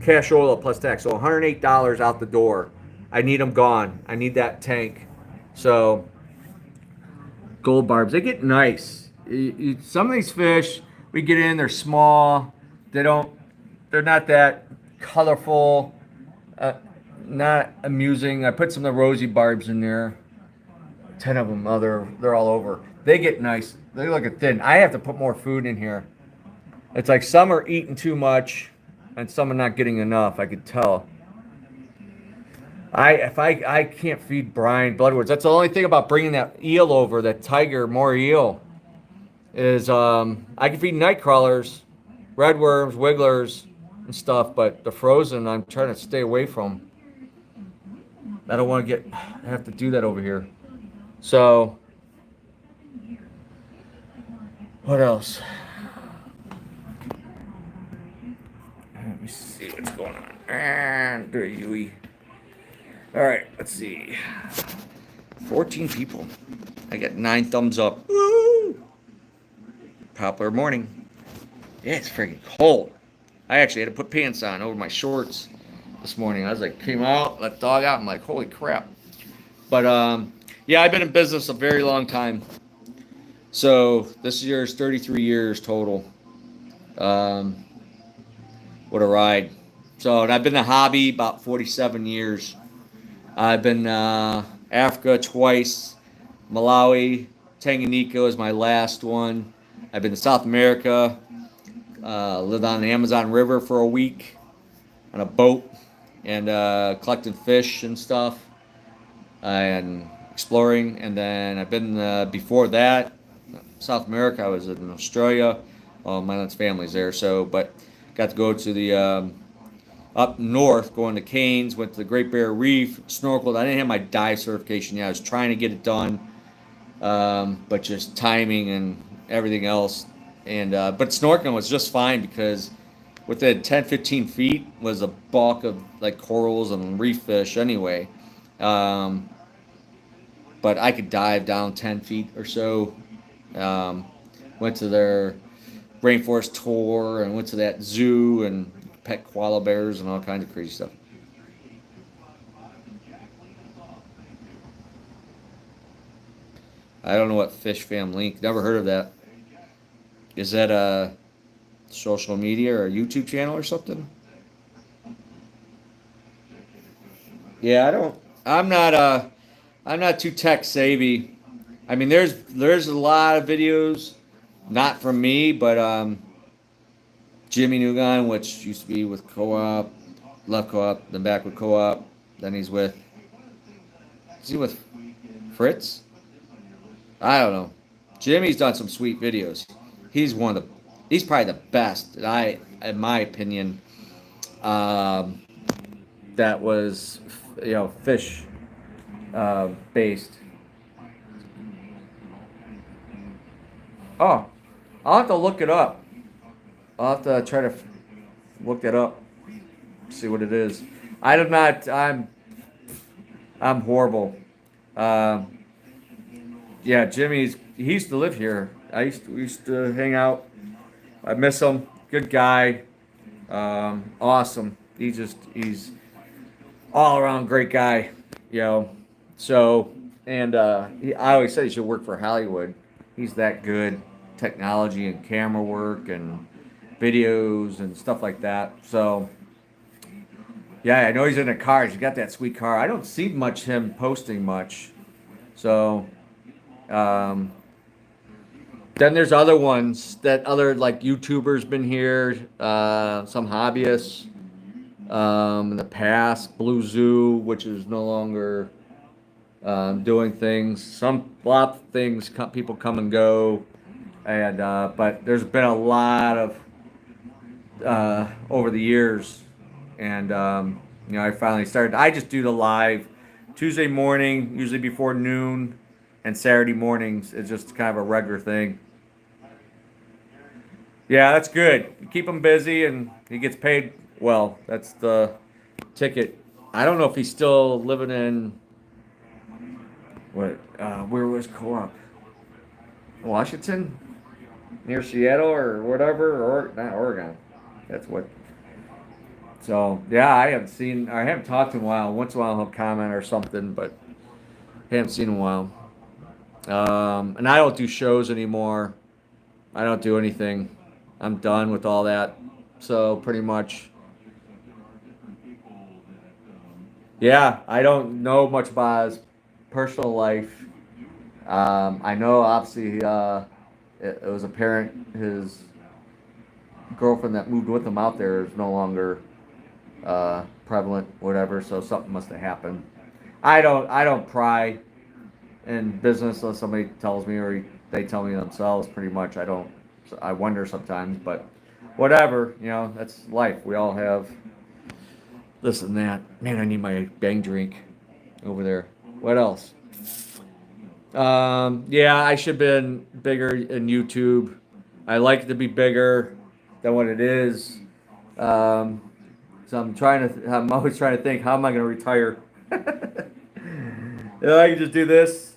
Cashola plus tax. So $108 out the door. I need them gone. I need that tank. So gold barbs, they get nice. Some of these fish we get in, they're small. They're not that colorful. Not amusing. I put some of the rosy barbs in there. 10 of them. Oh, they're all over. They get nice. They look thin. I have to put more food in here. It's like some are eating too much, and some are not getting enough. I could tell. I can't feed Brian bloodworms. That's the only thing about bringing that eel over, that tiger, more eel, is I can feed night crawlers, redworms, wigglers, and stuff, but the frozen I'm trying to stay away from. I don't want to have to do that over here. So, what else? Let me see what's going on. And there you. All right, let's see. 14 people. I got 9 thumbs up. Woo! Popular morning. Yeah, it's freaking cold. I actually had to put pants on over my shorts this morning. I was like, came out, let the dog out. I'm like, holy crap. But yeah, I've been in business a very long time. So this year is 33 years total. What a ride. So and I've been in the hobby about 47 years. I've been Africa twice. Malawi, Tanganyika was my last one. I've been to South America. Lived on the Amazon River for a week on a boat and collecting fish and stuff and exploring. And then I've been before that, South America. I was in Australia. My aunt's family's there, so but got to go to the up north, going to Cairns, went to the Great Barrier Reef, snorkeled. I didn't have my dive certification yet. I was trying to get it done, but just timing and everything else. And but snorkeling was just fine because within 10, 15 feet was a bulk of like corals and reef fish anyway. But I could dive down 10 feet or so. Went to their rainforest tour and went to that zoo and pet koala bears and all kinds of crazy stuff. I don't know what Fish Fam Link. Never heard of that. Is that a social media or a YouTube channel or something? Yeah, I don't. I'm not too tech savvy. I mean, there's a lot of videos, not from me, but Jimmy Nugon, which used to be with Co-op, left Co-op, then back with Co-op, then is he with Fritz? I don't know. Jimmy's done some sweet videos. He's probably the best that in my opinion, that was, fish based. Oh, I'll have to look it up. I'll have to try to look that up, see what it is. I'm horrible. Yeah, he used to live here. We used to hang out. I miss him. Good guy. Awesome. He's all around great guy. So And I always said he should work for Hollywood. He's that good, technology and camera work and videos and stuff like that. So yeah, I know he's in a car. He's got that sweet car. I don't see much him posting much. So um, then there's other ones that other like YouTubers been here. Some hobbyists in the past. Blue Zoo, which is no longer doing things. Some a lot of things people come and go, and but there's been a lot of over the years, and I finally started. I just do the live Tuesday morning, usually before noon, and Saturday mornings. It's just kind of a regular thing. Yeah, that's good. You keep him busy, and he gets paid well. That's the ticket. I don't know if he's still living in what? Where was Co-op? Washington, near Seattle or whatever, or not Oregon. That's what. So yeah, I haven't talked to him in a while. Once in a while he'll comment or something, but I haven't seen him in a while. And I don't do shows anymore. I don't do anything. I'm done with all that. So pretty much, yeah, I don't know much about his personal life. I know obviously it was apparent his girlfriend that moved with him out there is no longer prevalent, whatever. So something must have happened. I don't pry in business unless somebody tells me or they tell me themselves. Pretty much, I don't. I wonder sometimes, but whatever. That's life. We all have this and that. Man, I need my bang drink over there. What else? Yeah, I should have been bigger in YouTube. I like it to be bigger than what it is. Um, so I'm always trying to think, how am I going to retire? I can just do this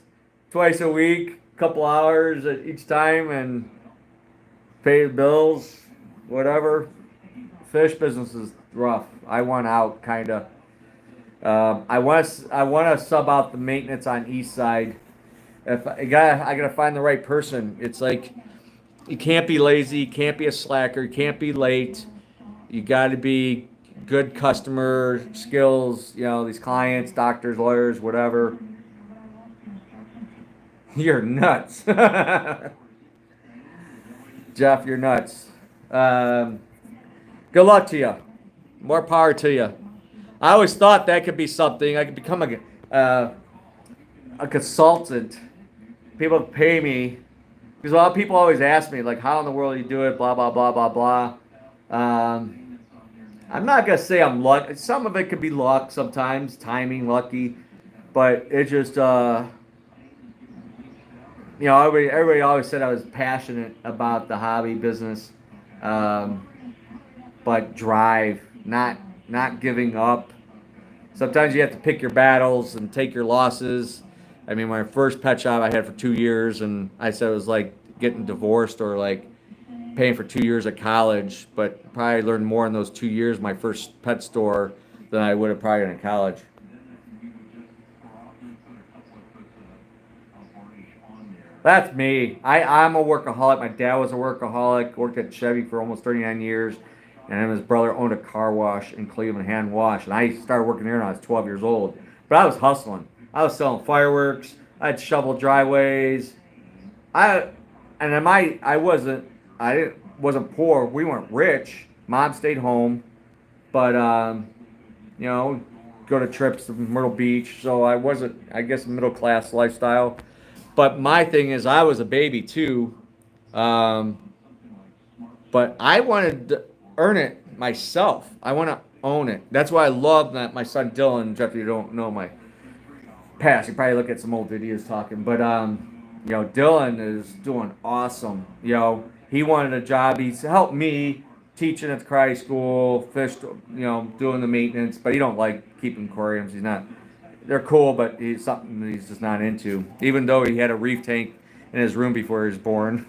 twice a week, couple hours at each time, and pay the bills, whatever. Fish business is rough. I want out, kind of. I want to sub out the maintenance on East Side. If I gotta find the right person. It's like you can't be lazy, you can't be a slacker, you can't be late. You got to be good customer skills. These clients, doctors, lawyers, whatever. You're nuts, Jeff. You're nuts. Um, Good luck to you. More power to you. I always thought that could be something. I could become a consultant. People pay me because a lot of people always ask me like, "How in the world do you do it?" Blah blah blah blah blah. I'm not gonna say I'm luck. Some of it could be luck sometimes, timing, lucky, but it just everybody always said I was passionate about the hobby business, um, but drive, not giving up. Sometimes you have to pick your battles and take your losses. I mean, my first pet shop I had for 2 years, and I said it was like getting divorced or like paying for 2 years of college. But probably learned more in those 2 years, my first pet store, than I would have probably in college. That's me. I'm a workaholic. My dad was a workaholic. Worked at Chevy for almost 39 years. And him and his brother owned a car wash in Cleveland, hand wash. And I started working there when I was 12 years old. But I was hustling. I was selling fireworks. I'd shovel driveways. I and I wasn't poor. We weren't rich. Mom stayed home, but you know, go to trips to Myrtle Beach. So I wasn't, I guess, middle class lifestyle. But my thing is, I was a baby too, um, but I wanted to earn it myself. I want to own it. That's why I love that my son Dylan. Jeff, you don't know my past. You probably look at some old videos talking, but Dylan is doing awesome. He wanted a job. He's helped me teaching at the karate school, fish, doing the maintenance, but he don't like keeping aquariums. He's not. They're cool, but he's something that he's just not into. Even though he had a reef tank in his room before he was born,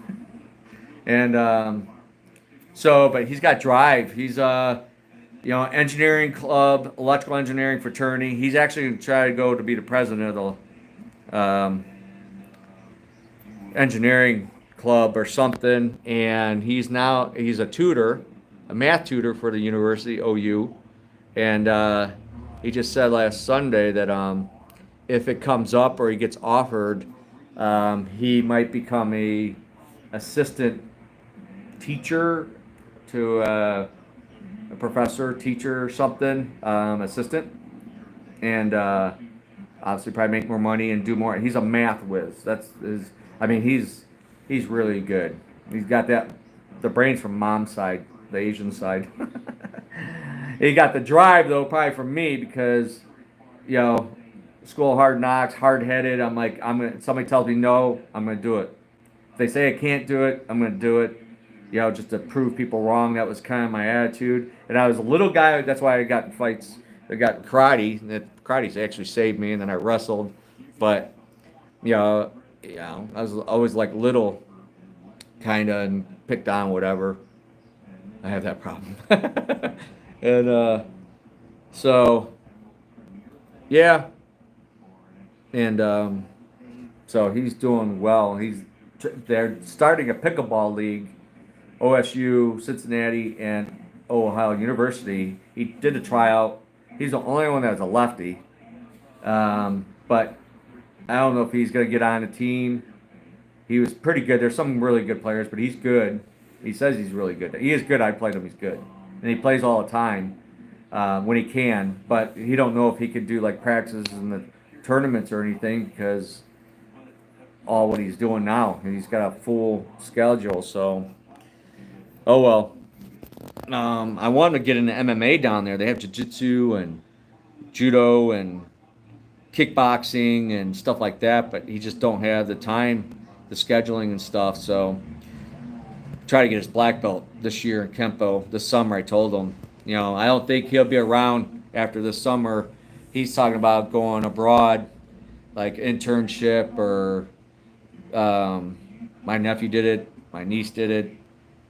and but he's got drive. He's engineering club, electrical engineering fraternity. He's actually going to try to go to be the president of um, engineering club or something, and he's a tutor, a math tutor for the university OU, and he just said last Sunday that if it comes up or he gets offered, he might become a assistant teacher to a professor, teacher, something, assistant, and obviously probably make more money and do more. He's a math whiz. That's his. I mean, he's really good. He's got the brains from mom's side, the Asian side. He got the drive though, probably from me because you know, school of hard knocks, hard headed. I'm like, I'm gonna. Somebody tells me no, I'm gonna do it. If they say I can't do it, I'm gonna do it. You know, just to prove people wrong. That was kind of my attitude. And I was a little guy. That's why I got in fights. I got in karate. That karate's actually saved me. And then I wrestled. But I was always like little, kind of, and picked on whatever. I have that problem. And so yeah, and so he's doing well. They're starting a pickleball league. OSU, Cincinnati, and Ohio University. He did a tryout. He's the only one that's a lefty. But I don't know if he's going to get on the team. He was pretty good. There's some really good players, but he's good. He says he's really good. He is good. I played him. He's good. And he plays all the time when he can. But he don't know if he could do like practices in the tournaments or anything because all what he's doing now. He's got a full schedule. So, oh well. I wanted to get into MMA down there. They have jiu-jitsu and judo and kickboxing and stuff like that, but he just don't have the time, the scheduling and stuff. So try to get his black belt this year in Kempo this summer. I told him, I don't think he'll be around after this summer. He's talking about going abroad, like internship or my nephew did it, my niece did it.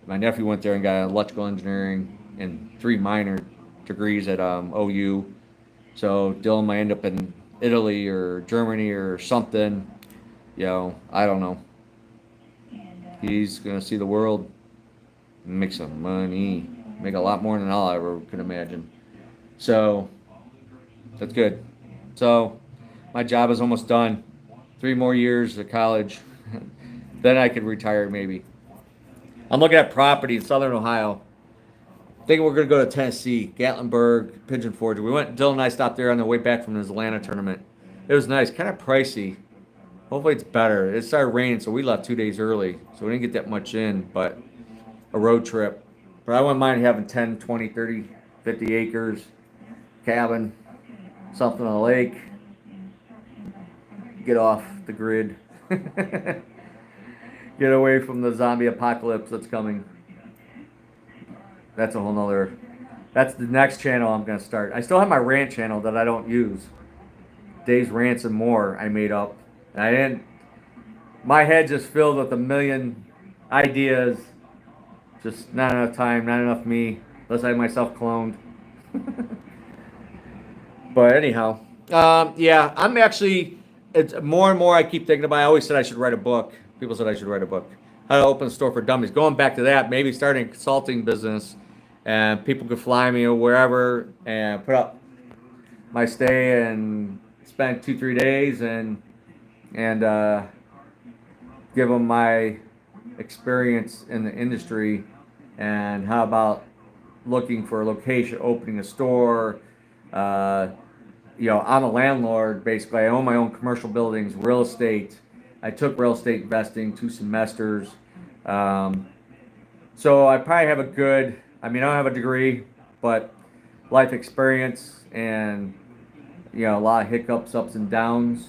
My nephew went there and got electrical engineering and 3 minor degrees at OU. So Dylan might end up in Italy or Germany or something. I don't know. He's going to see the world and make some money. Make a lot more than I ever could imagine. So that's good. So my job is almost done. 3 more years of college. Then I could retire maybe. I'm looking at property in Southern Ohio. Thinking we're going to go to Tennessee, Gatlinburg, Pigeon Forge. Dylan and I stopped there on the way back from the Atlanta tournament. It was nice, kind of pricey. Hopefully it's better. It started raining, so we left 2 days early. So we didn't get that much in, but a road trip. But I wouldn't mind having 10, 20, 30, 50 acres, cabin, something on the lake. Get off the grid. Get away from the zombie apocalypse that's coming. That's a whole nother. That's the next channel I'm going to start. I still have my rant channel that I don't use. Dave's Rants and More I made up. And I didn't. My head just filled with a million ideas. Just not enough time, not enough me. Unless I have myself cloned. But anyhow. Yeah, I'm actually. It's more and more I keep thinking about. I always said I should write a book. People said I should write a book. How to open a store for dummies. Going back to that, maybe starting a consulting business, and people could fly me or wherever and put up my stay and spend 2-3 days and give them my experience in the industry. And how about looking for a location, opening a store. I'm a landlord basically. I own my own commercial buildings, real estate. I took real estate investing 2 semesters. So I probably have I don't have a degree, but life experience and, a lot of hiccups, ups and downs.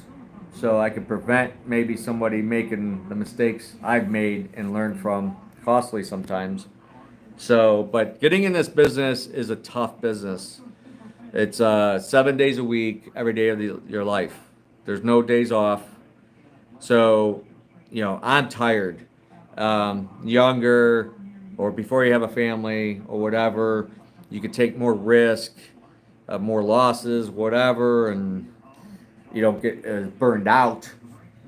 So I could prevent maybe somebody making the mistakes I've made and learn from, costly sometimes. So, but getting in this business is a tough business. It's 7 days a week, every day of your life. There's no days off. So, I'm tired. Younger or before you have a family or whatever, you could take more risk, more losses, whatever, and you don't get burned out.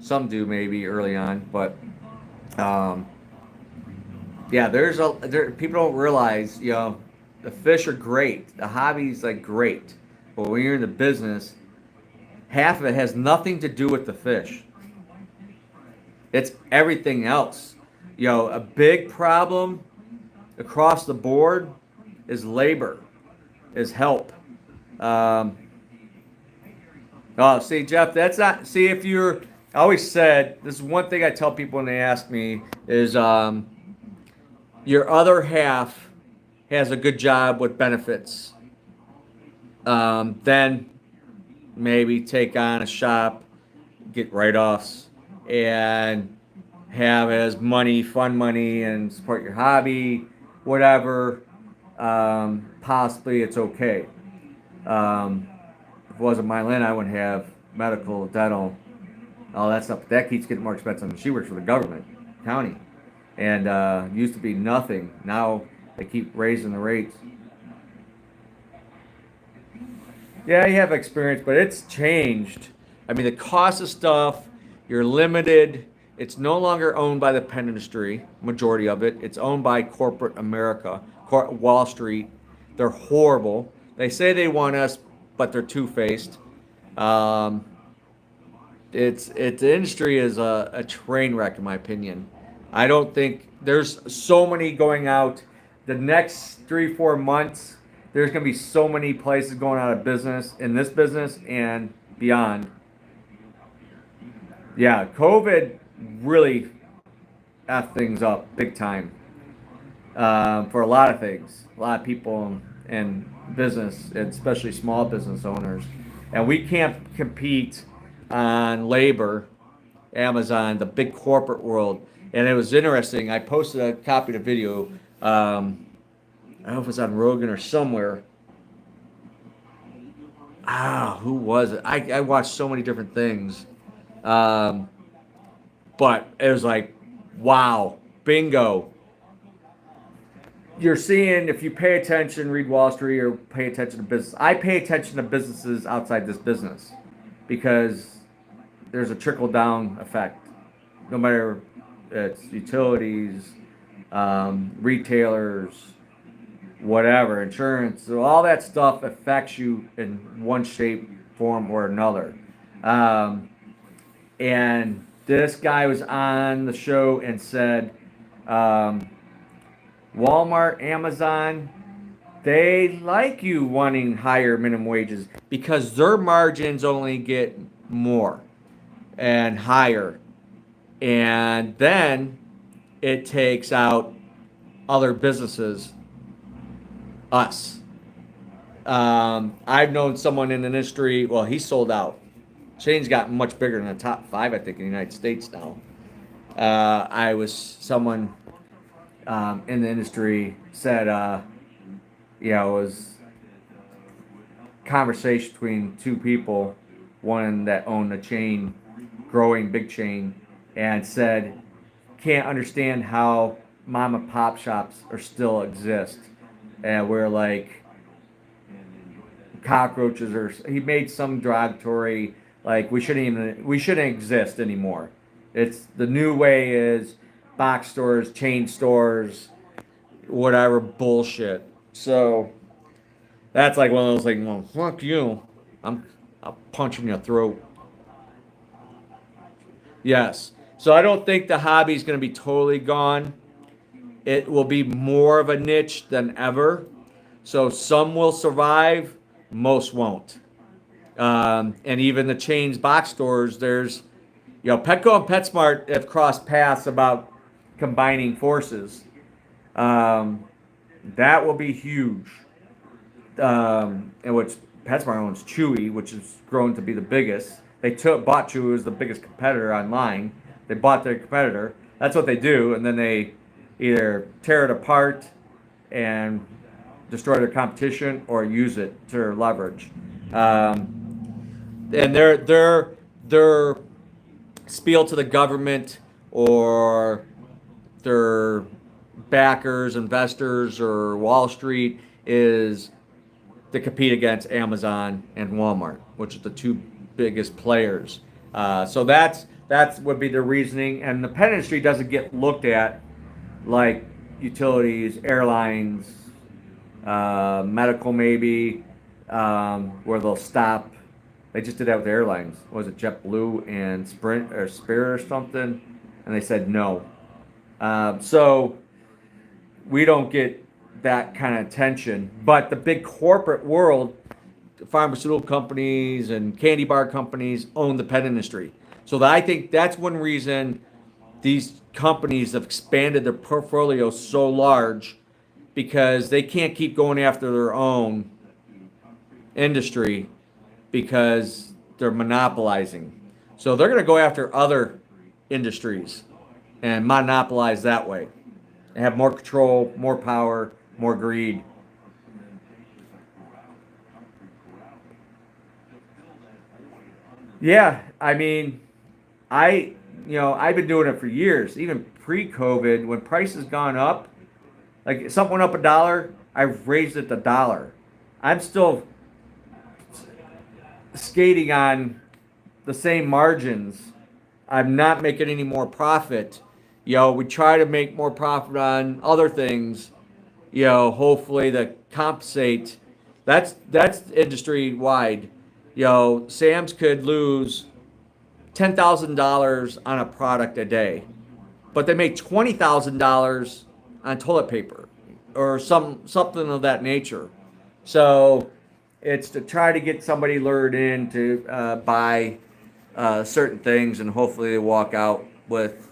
Some do maybe early on, but um, yeah, people don't realize, the fish are great. The hobby's like great, but when you're in the business, half of it has nothing to do with the fish. It's everything else. A big problem across the board is labor, is help. Um, oh, see, Jeff, that's not. See, if you're, I always said this is one thing I tell people when they ask me is your other half has a good job with benefits. Then maybe take on a shop, get write-offs, and have as money, fun money, and support your hobby, whatever. Possibly it's okay. If it wasn't my land, I wouldn't have medical, dental, all that stuff. But that keeps getting more expensive. And she works for the government, county, and used to be nothing. Now they keep raising the rates. Yeah, you have experience, but it's changed. I mean, the cost of stuff, you're limited. It's no longer owned by the pen industry, majority of it. It's owned by corporate America, Wall Street. They're horrible. They say they want us, but they're two-faced. Um, the industry is a train wreck, in my opinion. I don't think there's so many going out. The next 3-4 months, there's going to be so many places going out of business in this business and beyond. Yeah, COVID really effed things up big time for a lot of things. A lot of people in business, especially small business owners. And we can't compete on labor, Amazon, the big corporate world. And it was interesting. I posted a copy of the video. I don't know if it's on Rogan or somewhere. Who was it? I watched so many different things. Um, but it was like, wow, bingo. You're seeing, if you pay attention, read Wall Street or pay attention to business. I pay attention to businesses outside this business because there's a trickle down effect. No matter it's utilities, retailers, whatever, insurance, so all that stuff affects you in one shape, form, or another. And this guy was on the show and said, Walmart, Amazon, they like you wanting higher minimum wages because their margins only get more and higher. And then it takes out other businesses, us. I've known someone in the industry, well, he sold out. Chain's gotten much bigger than the top 5, I think, in the United States now. I was someone in the industry said, it was conversation between two people, one that owned a chain, growing big chain, and said, can't understand how mom and pop shops are still exist. And we're like cockroaches, or he made some derogatory, like we shouldn't exist anymore. It's the new way is box stores, chain stores, whatever bullshit. So that's like one of those like, well, fuck you. I'll punch in your throat. Yes. So I don't think the hobby is going to be totally gone. It will be more of a niche than ever. So some will survive, most won't. And even the chains, box stores, there's, Petco and PetSmart have crossed paths about combining forces. That will be huge. In which PetSmart owns Chewy, which has grown to be the biggest. They bought Chewy as the biggest competitor online. They bought their competitor. That's what they do, and then they either tear it apart and destroy their competition or use it to leverage. And their spiel to the government or their backers, investors, or Wall Street is to compete against Amazon and Walmart, which are the two biggest players. So that's That would be the reasoning. And the pet industry doesn't get looked at like utilities, airlines, medical maybe, where they'll stop. They just did that with airlines. What was it JetBlue and Sprint or Spirit or something? And they said no. So we don't get that kind of attention. But the big corporate world, pharmaceutical companies and candy bar companies own the pet industry. So I think that's one reason these companies have expanded their portfolio so large, because they can't keep going after their own industry because they're monopolizing. So they're going to go after other industries and monopolize that way and have more control, more power, more greed. Yeah, I mean, I've been doing it for years, even pre-COVID, when prices gone up. Like if something went up $1, I've raised it $1. I'm still skating on the same margins. I'm not making any more profit. We try to make more profit on other things, hopefully to compensate. That's industry wide. Sam's could lose $10,000 on a product a day, but they make $20,000 on toilet paper or something of that nature. So it's to try to get somebody lured in to buy certain things, and hopefully they walk out with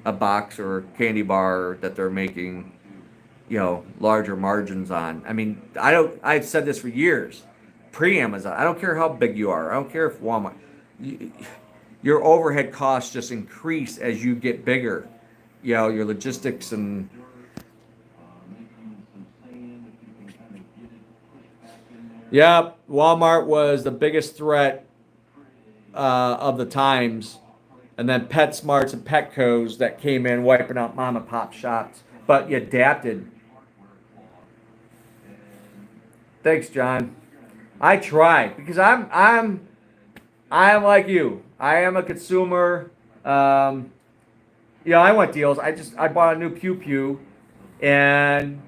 a box or candy bar that they're making larger margins on. I mean, I've said this for years. Pre-Amazon, I don't care how big you are. I don't care if Walmart. Your overhead costs just increase as you get bigger. Your logistics and yeah, Walmart was the biggest threat of the times, and then PetSmarts and Petco's that came in wiping out mom and pop shops. But you adapted. Thanks, John. I try because I am like you. I am a consumer. I want deals. I bought a new Pew Pew, and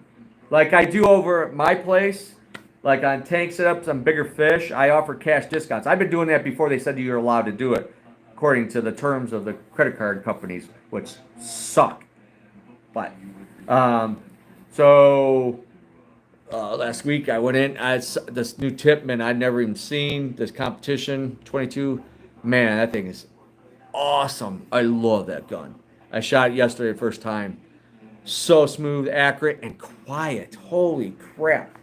like I do over at my place, like on tank setups on bigger fish, I offer cash discounts. I've been doing that before they said you're allowed to do it, according to the terms of the credit card companies, which suck. But so last week I went in. This new Tipman I'd never even seen. This competition 22. Man, that thing is awesome. I love that gun. I shot it yesterday the first time. So smooth, accurate, and quiet. Holy crap.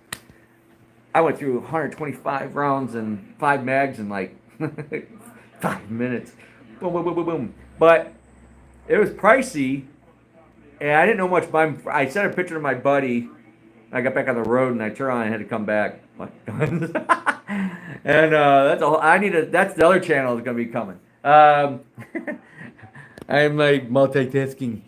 I went through 125 rounds and 5 mags in like 5 minutes. Boom, boom, boom, boom, boom. But it was pricey, and I didn't know much. I sent a picture to my buddy. I got back on the road, and I turned on and had to come back. Guns. And that's all. That's the other channel that's gonna be coming. I'm like multitasking.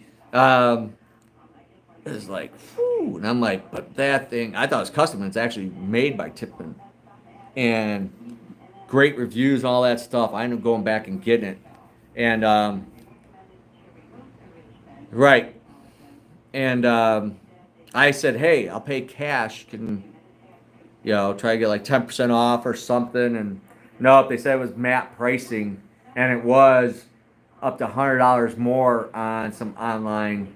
It's like, whew, and I'm like, but that thing, I thought it was custom, and it's actually made by Tipman, and great reviews and all that stuff. I ended up going back and getting it, and right, and I said, hey, I'll pay cash. Can try to get like 10% off or something? And nope, they said it was MAP pricing, and it was up to $100 more on some online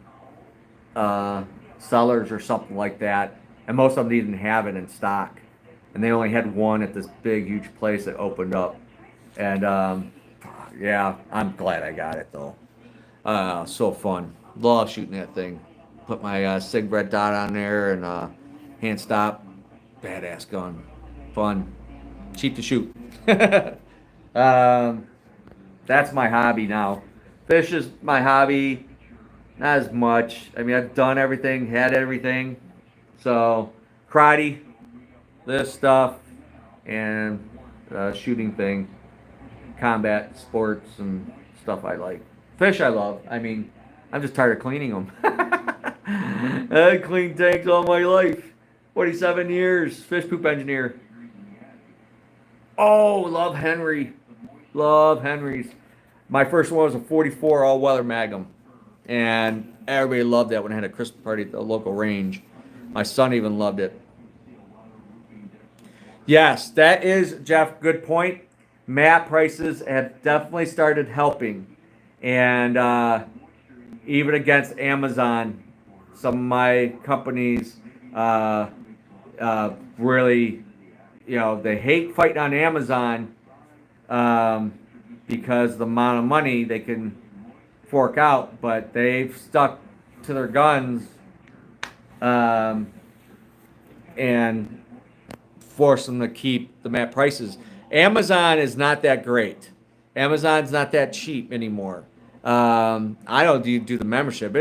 sellers or something like that, and most of them didn't have it in stock, and they only had one at this big huge place that opened up, and yeah, I'm glad I got it though. So fun, love shooting that thing. Put my Sig Red Dot on there and hand stop, badass gun, fun, cheap to shoot. That's my hobby now. Fish is my hobby. Not as much. I mean, I've done everything, had everything. So, karate, this stuff, and shooting thing, combat sports and stuff I like. Fish I love. I mean, I'm just tired of cleaning them. I cleaned tanks all my life. 47 years, fish poop engineer. Oh, love Henry. Love Henry's. My first one was a 44 all-weather Magnum, and everybody loved that when I had a Christmas party at the local range. My son even loved it. Yes, that is, Jeff, good point. Mat prices have definitely started helping. And even against Amazon, some of my companies really, they hate fighting on Amazon um, because the amount of money they can fork out, but they've stuck to their guns um, and force them to keep the mat prices. Amazon is not that great. Amazon's not that cheap anymore. I don't do the membership.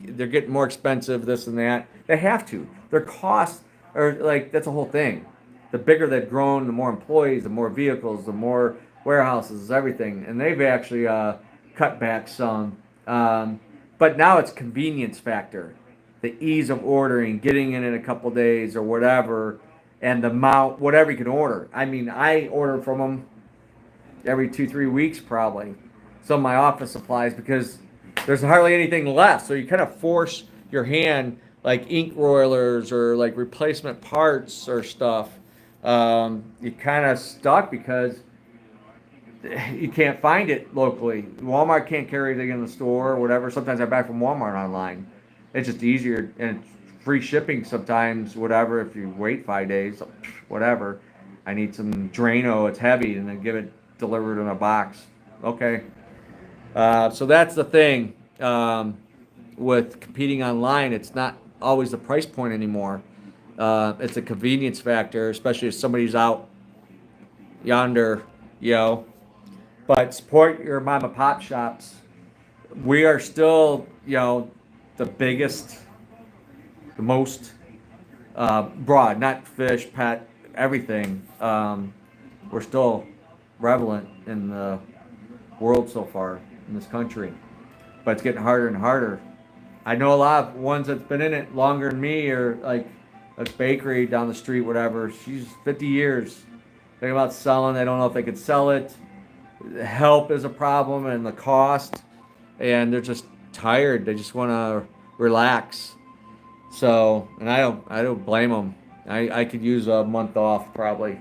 They're getting more expensive, this and that. They have to. Their costs are like, that's a whole thing. The bigger they've grown, the more employees, the more vehicles, the more warehouses, everything, and they've actually cut back some. But now it's convenience factor, the ease of ordering, getting in a couple days or whatever, and the amount, whatever you can order. I mean, I order from them every 2-3 weeks probably. Some of my office supplies because there's hardly anything left. So you kind of force your hand, like ink rollers or like replacement parts or stuff. You kind of stuck because you can't find it locally. Walmart can't carry anything in the store or whatever. Sometimes I buy from Walmart online. It's just easier and it's free shipping sometimes, whatever, if you wait 5 days, whatever. I need some Drano, it's heavy, and then give it delivered in a box. Okay. So that's the thing with competing online. It's not always the price point anymore. It's a convenience factor, especially if somebody's out yonder, But support your mom and pop shops. We are still, the biggest, the most broad, not fish, pet, everything. We're still prevalent in the world so far in this country, but it's getting harder and harder. I know a lot of ones that's been in it longer than me, or like a bakery down the street, whatever. She's 50 years. Thinking about selling. They don't know if they could sell it. Help is a problem, and the cost, and they're just tired. They just want to relax. So, and I don't blame them. I could use a month off probably,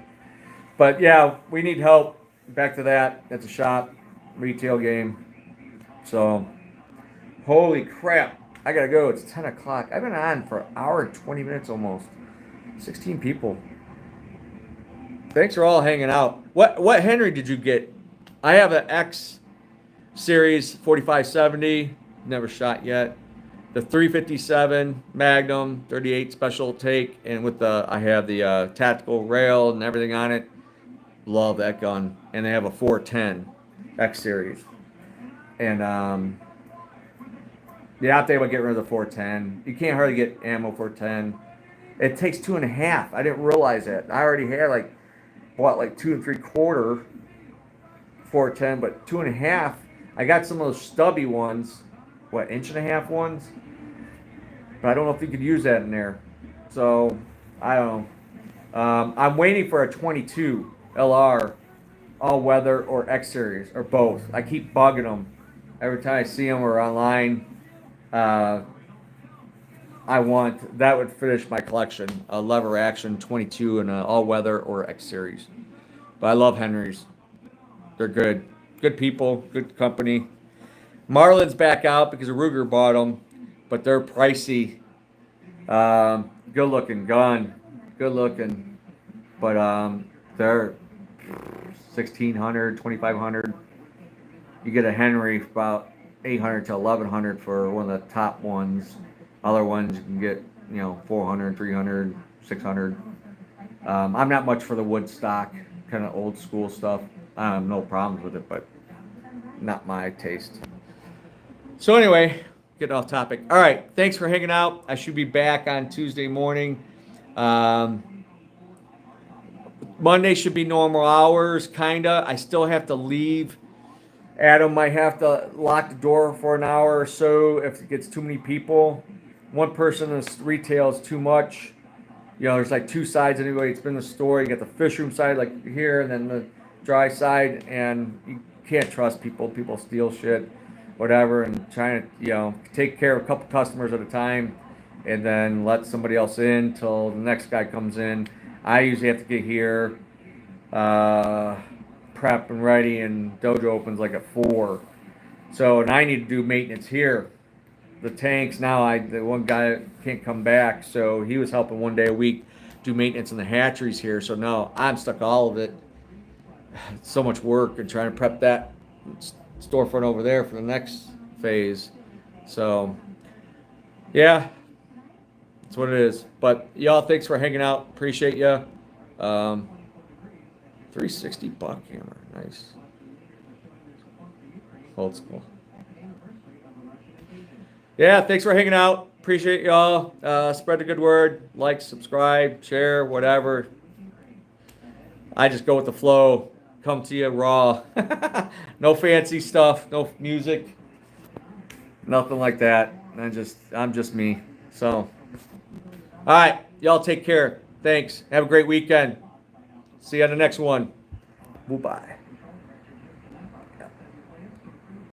but yeah, we need help. Back to that. It's a shop, retail game. So, holy crap! I gotta go. It's 10 o'clock. I've been on for an hour and 20 minutes almost. 16 people. Thanks for all hanging out. What Henry did you get? I have an X Series 4570, never shot yet. The 357 Magnum 38 special take, and with I have the tactical rail and everything on it. Love that gun. And they have a 410 X Series. And yeah, I'm thinking about getting rid of the 410. You can't hardly get ammo 410. It takes 2.5. I didn't realize that. I already had bought 2 3/4 410, but 2.5. I got some of those stubby ones, 1.5 ones. But I don't know if you could use that in there. So I don't know. I'm waiting for a 22 LR, all weather or X Series or both. I keep bugging them every time I see them or online. That would finish my collection, a lever action 22 and an all weather or X Series. But I love Henry's. They're good. Good people, good company. Marlin's back out because Ruger bought them, but they're pricey. Good looking gun. Good looking. But they're $1,600, $2,500. You get a Henry for about $800 to $1,100 for one of the top ones. Other ones you can get, $400, $300, $600. I'm not much for the wood stock, kind of old school stuff. I have no problems with it, but not my taste. So anyway, getting off topic. All right, thanks for hanging out. I should be back on Tuesday morning. Monday should be normal hours, kinda. I still have to leave. Adam might have to lock the door for an hour or so if it gets too many people. One person in retail is too much. There's 2 sides anyway. It's been the store. You got the fish room side here, and then the dry side, and you can't trust people. People steal shit, whatever, and trying to, take care of a couple customers at a time and then let somebody else in till the next guy comes in. I usually have to get here, prep and ready, and dojo opens like at 4. So, and I need to do maintenance here. The tanks now, the one guy can't come back, so he was helping one day a week do maintenance in the hatcheries here. So now I'm stuck all of it. It's so much work and trying to prep that storefront over there for the next phase. So, yeah, that's what it is. But y'all, thanks for hanging out. Appreciate you. 360 buck hammer, nice, old school. Yeah, thanks for hanging out. Appreciate y'all. Spread the good word. Like, subscribe, share, whatever. I just go with the flow. Come to you raw. No fancy stuff. No music. Nothing like that. I'm just me. So, all right, y'all take care. Thanks. Have a great weekend. See you on the next one. Bye-bye.